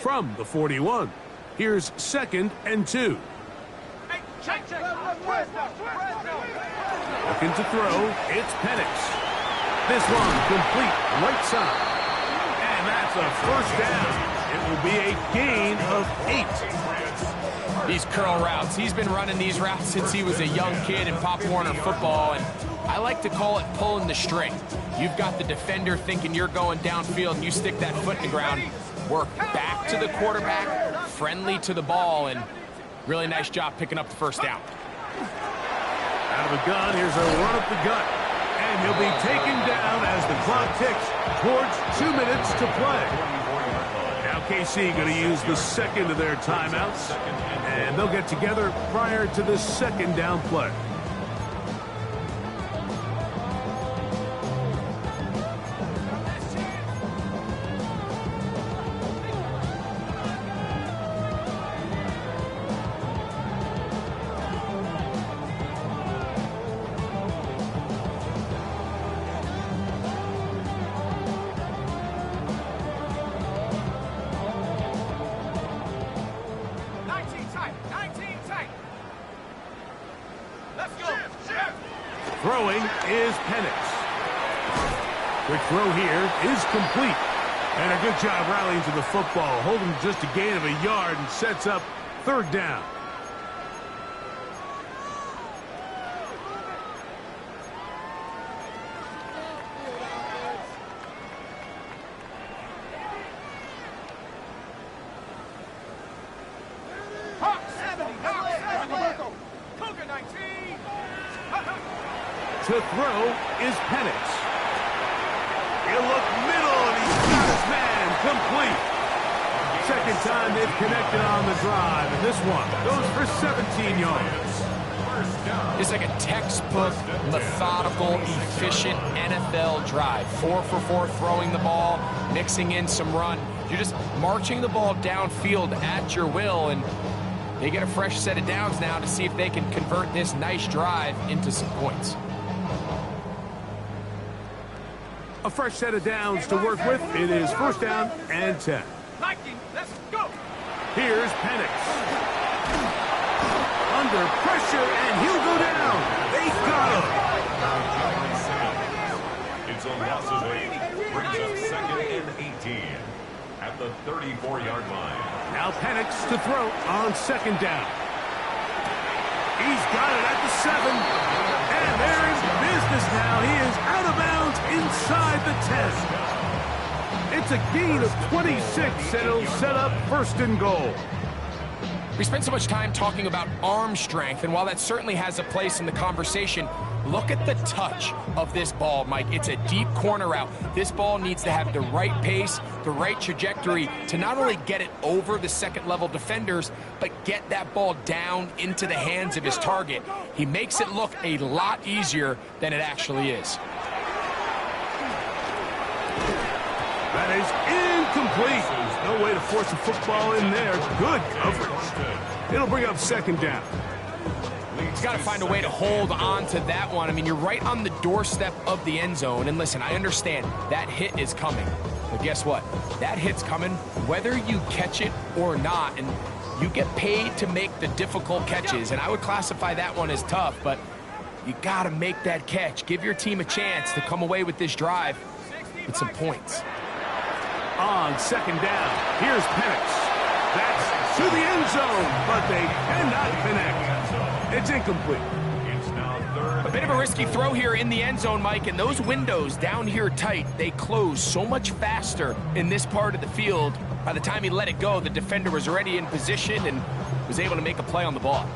From the 41, here's 2nd and 2. Looking to throw, it's Penix. This one complete, right side. And that's a first down. It will be a gain of 8. These curl routes, he's been running these routes since he was a young kid in Pop Warner football, and I like to call it pulling the string. You've got the defender thinking you're going downfield, and you stick that foot in the ground, work back to the quarterback, friendly to the ball, and really nice job picking up the first down. Out of a gun, here's a run up the gut. And he'll be taken down as the clock ticks towards 2 minutes to play. Now KC going to use the second of their timeouts, and they'll get together prior to the second down play. Throwing is Penix. Quick throw here is complete. And a good job rallying to the football, holding just a gain of a yard and sets up 3rd down. To throw is Penix. He'll look middle, and he's got his man complete. Second time they've connected on the drive, and this one goes for 17 yards. It's like a textbook, methodical, efficient NFL drive. 4 for 4 throwing the ball, mixing in some run. You're just marching the ball downfield at your will, and they get a fresh set of downs now to see if they can convert this nice drive into some points. A fresh set of downs to work with. It is 1st down and 10. Let's go. Here's Penix. Under pressure, and he'll go down. They got him. It's a loss of 8. Brings up 2nd and 18 at the 34-yard line. Now Penix to throw on 2nd down. He's got it at the 7. And they're in business now. He is out of bounds inside the 10. It's a gain of 26, and it'll set up 1st and goal. We spent so much time talking about arm strength, and while that certainly has a place in the conversation, look at the touch of this ball, Mike. It's a deep corner route. This ball needs to have the right pace, the right trajectory to not only get it over the second-level defenders, but get that ball down into the hands of his target. He makes it look a lot easier than it actually is. That is incomplete. There's no way to force a football in there. Good coverage. It'll bring up 2nd down. He's got to find a way to hold on to that one. I mean, you're right on the doorstep of the end zone. And listen, I understand that hit is coming. But guess what? That hit's coming whether you catch it or not. And you get paid to make the difficult catches. And I would classify that one as tough, but you got to make that catch. Give your team a chance to come away with this drive with some points. On second down, here's Penix. That's to the end zone, but they cannot connect. It's incomplete. A bit of a risky throw here in the end zone, Mike, and those windows down here tight, they close so much faster in this part of the field. By the time he let it go, the defender was already in position and was able to make a play on the ball.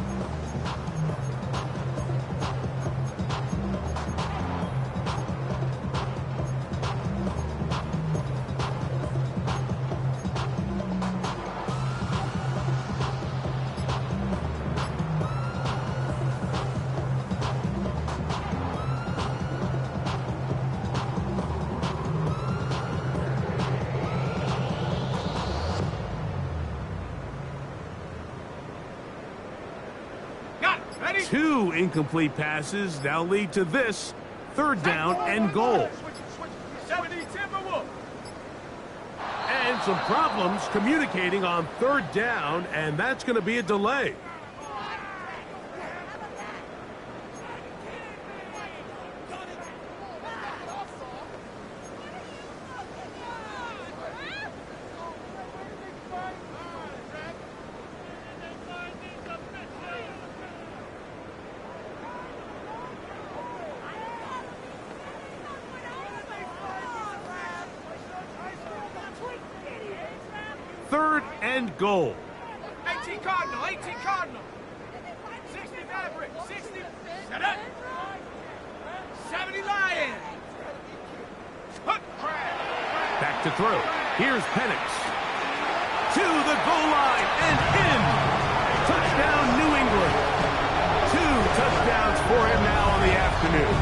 Two incomplete passes now lead to this third down and goal. And some problems communicating on third down, and that's going to be a delay. Third and goal. 18 Cardinal, 18 Cardinal. 60 Maverick, 60. Set up. 70 Lion. Back to throw. Here's Penix. To the goal line and in. Touchdown, New England. 2 touchdowns for him now on the afternoon.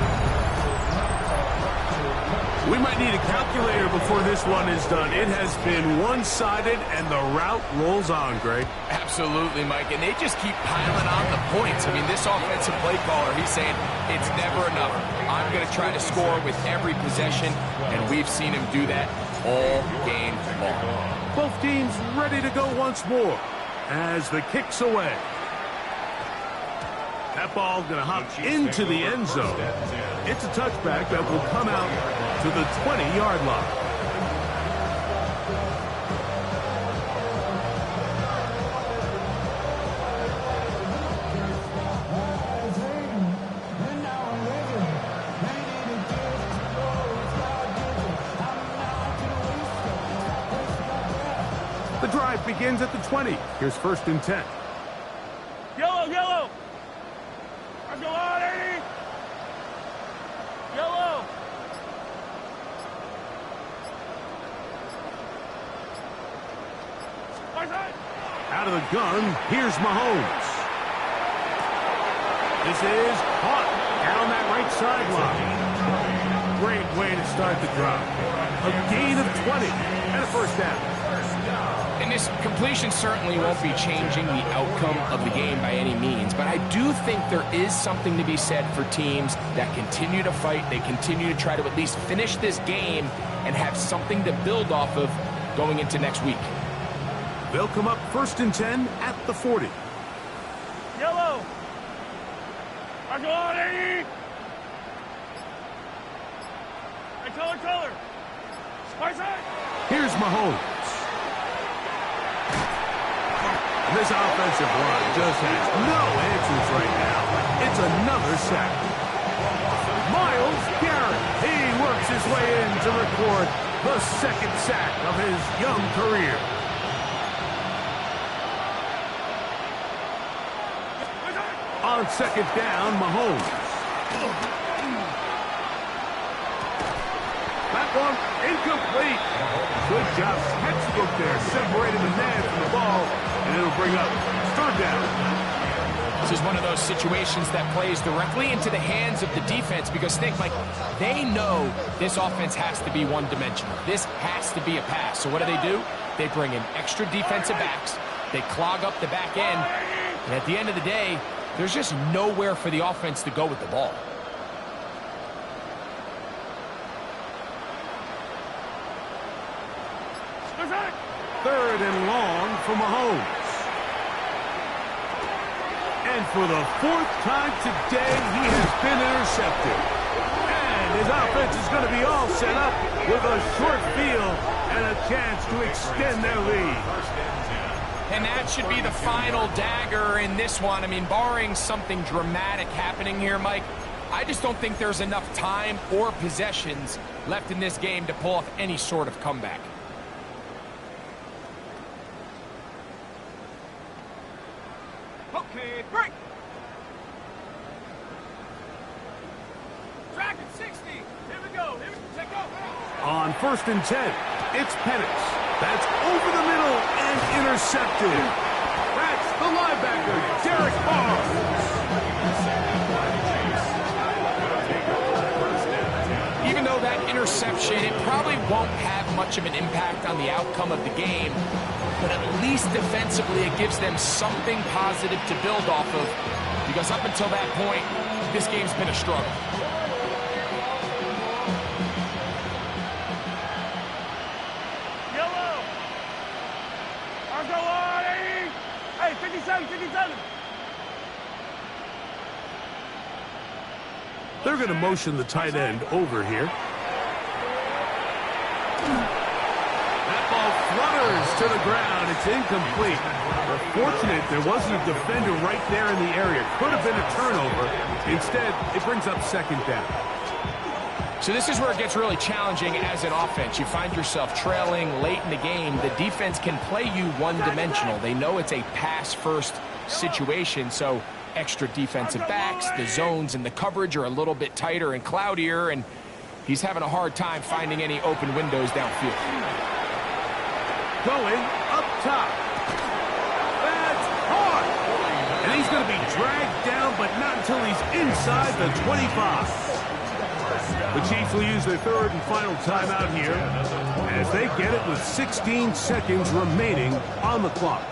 We might need a calculator before this one is done. It has been one-sided, and the route rolls on, Greg. Absolutely, Mike, and they just keep piling on the points. I mean, this offensive play caller, he's saying it's never enough. I'm going to try to score with every possession, and we've seen him do that all game long. Both teams ready to go once more as the kick's away. That ball going to hop into the end zone. It's a touchback that will come out to the 20-yard line. The drive begins at the 20. Here's first and 10. Yellow, yellow. Go on, 80. Yellow. Out of the gun, here's Mahomes. This is caught down that right sideline. Great way to start the drive. A gain of 20 and a first down. And this completion certainly won't be changing the outcome of the game by any means, but I do think there is something to be said for teams that continue to fight. They continue to try to at least finish this game and have something to build off of going into next week. They'll come up first and 10 at the 40. Yellow. Go on, 80. Color. Here's Mahomes. This offensive line just has no answers right now. It's another sack. Myles Garrett, he works his way in to record the second sack of his young career. On second down, Mahomes. That one incomplete. Good job. Textbook there. Separated the man from the ball, and it'll bring up third down. This is one of those situations that plays directly into the hands of the defense because think, Mike, they know this offense has to be one-dimensional. This has to be a pass. So what do? They bring in extra defensive backs. They clog up the back end. And at the end of the day, There's just nowhere for the offense to go with the ball. Third and long for Mahomes. And for the fourth time today, he has been intercepted. And his offense is going to be all set up with a short field and a chance to extend their lead. And that should be the final dagger in this one. I mean, barring something dramatic happening here, Mike, I just don't think there's enough time or possessions left in this game to pull off any sort of comeback. Okay, break. Track at 60. Here we go. Take off. On 1st and 10, it's Penix. That's over the middle and intercepted. That's the linebacker, Derek Barnes. Even though that interception, it probably won't have much of an impact on the outcome of the game, but at least defensively it gives them something positive to build off of, because up until that point, this game's been a struggle. Yellow. Ours go on, 80. Hey, 57, 57. They're going to motion the tight end over here. That ball flutters to the ground. It's incomplete. They're fortunate there wasn't a defender right there in the area. Could have been a turnover. Instead, it brings up 2nd down. So this is where it gets really challenging as an offense. You find yourself trailing late in the game. The defense can play you one-dimensional. They know it's a pass-first situation, so extra defensive backs, the zones and the coverage are a little bit tighter and cloudier, and he's having a hard time finding any open windows downfield. Going up top. That's hard. And he's going to be dragged down, but not until he's inside the 25. The Chiefs will use their 3rd and final timeout here as they get it with 16 seconds remaining on the clock.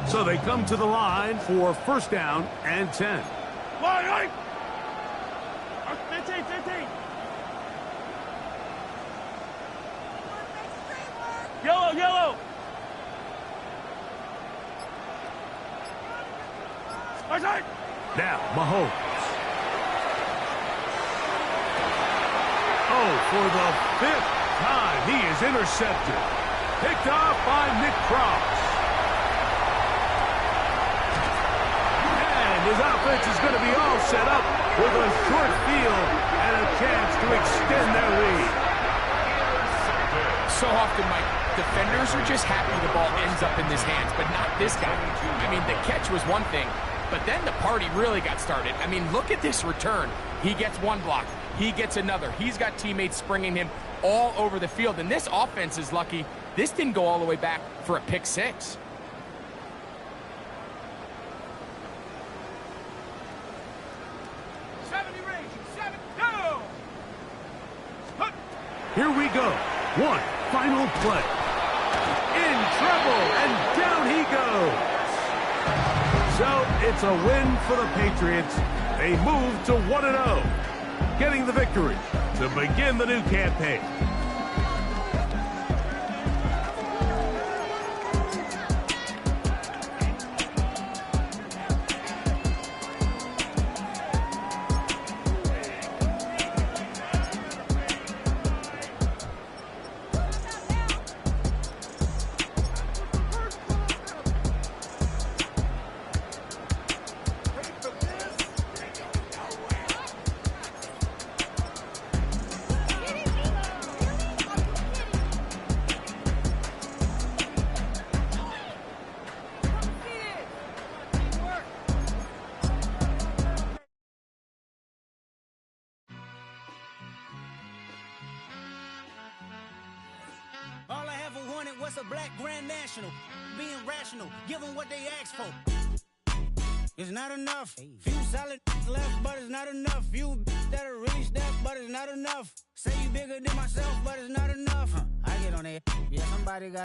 So they come to the line for 1st down and 10. Line, 15, 15. Yellow, yellow. Now, Mahomes. Oh, for the 5th time, he is intercepted. Picked off by Nick Cross. And his offense is going to be all set up with a short field and a chance to extend their lead. So often, Mike, defenders are just happy the ball ends up in his hands, but not this guy. I mean, the catch was one thing, but then the party really got started. I mean, look at this return. He gets one block. He gets another. He's got teammates springing him all over the field, and this offense is lucky. This didn't go all the way back for a pick 6. Here we go. One final play. In trouble, and down he goes. So it's a win for the Patriots. They move to 1-0, getting the victory to begin the new campaign. What's a black grand national? Being rational, give them what they ask for. It's not enough. Few solid left, but it's not enough. You that'll really step, but it's not enough. Say you bigger than myself, but it's not enough. I get on it. Yeah, somebody got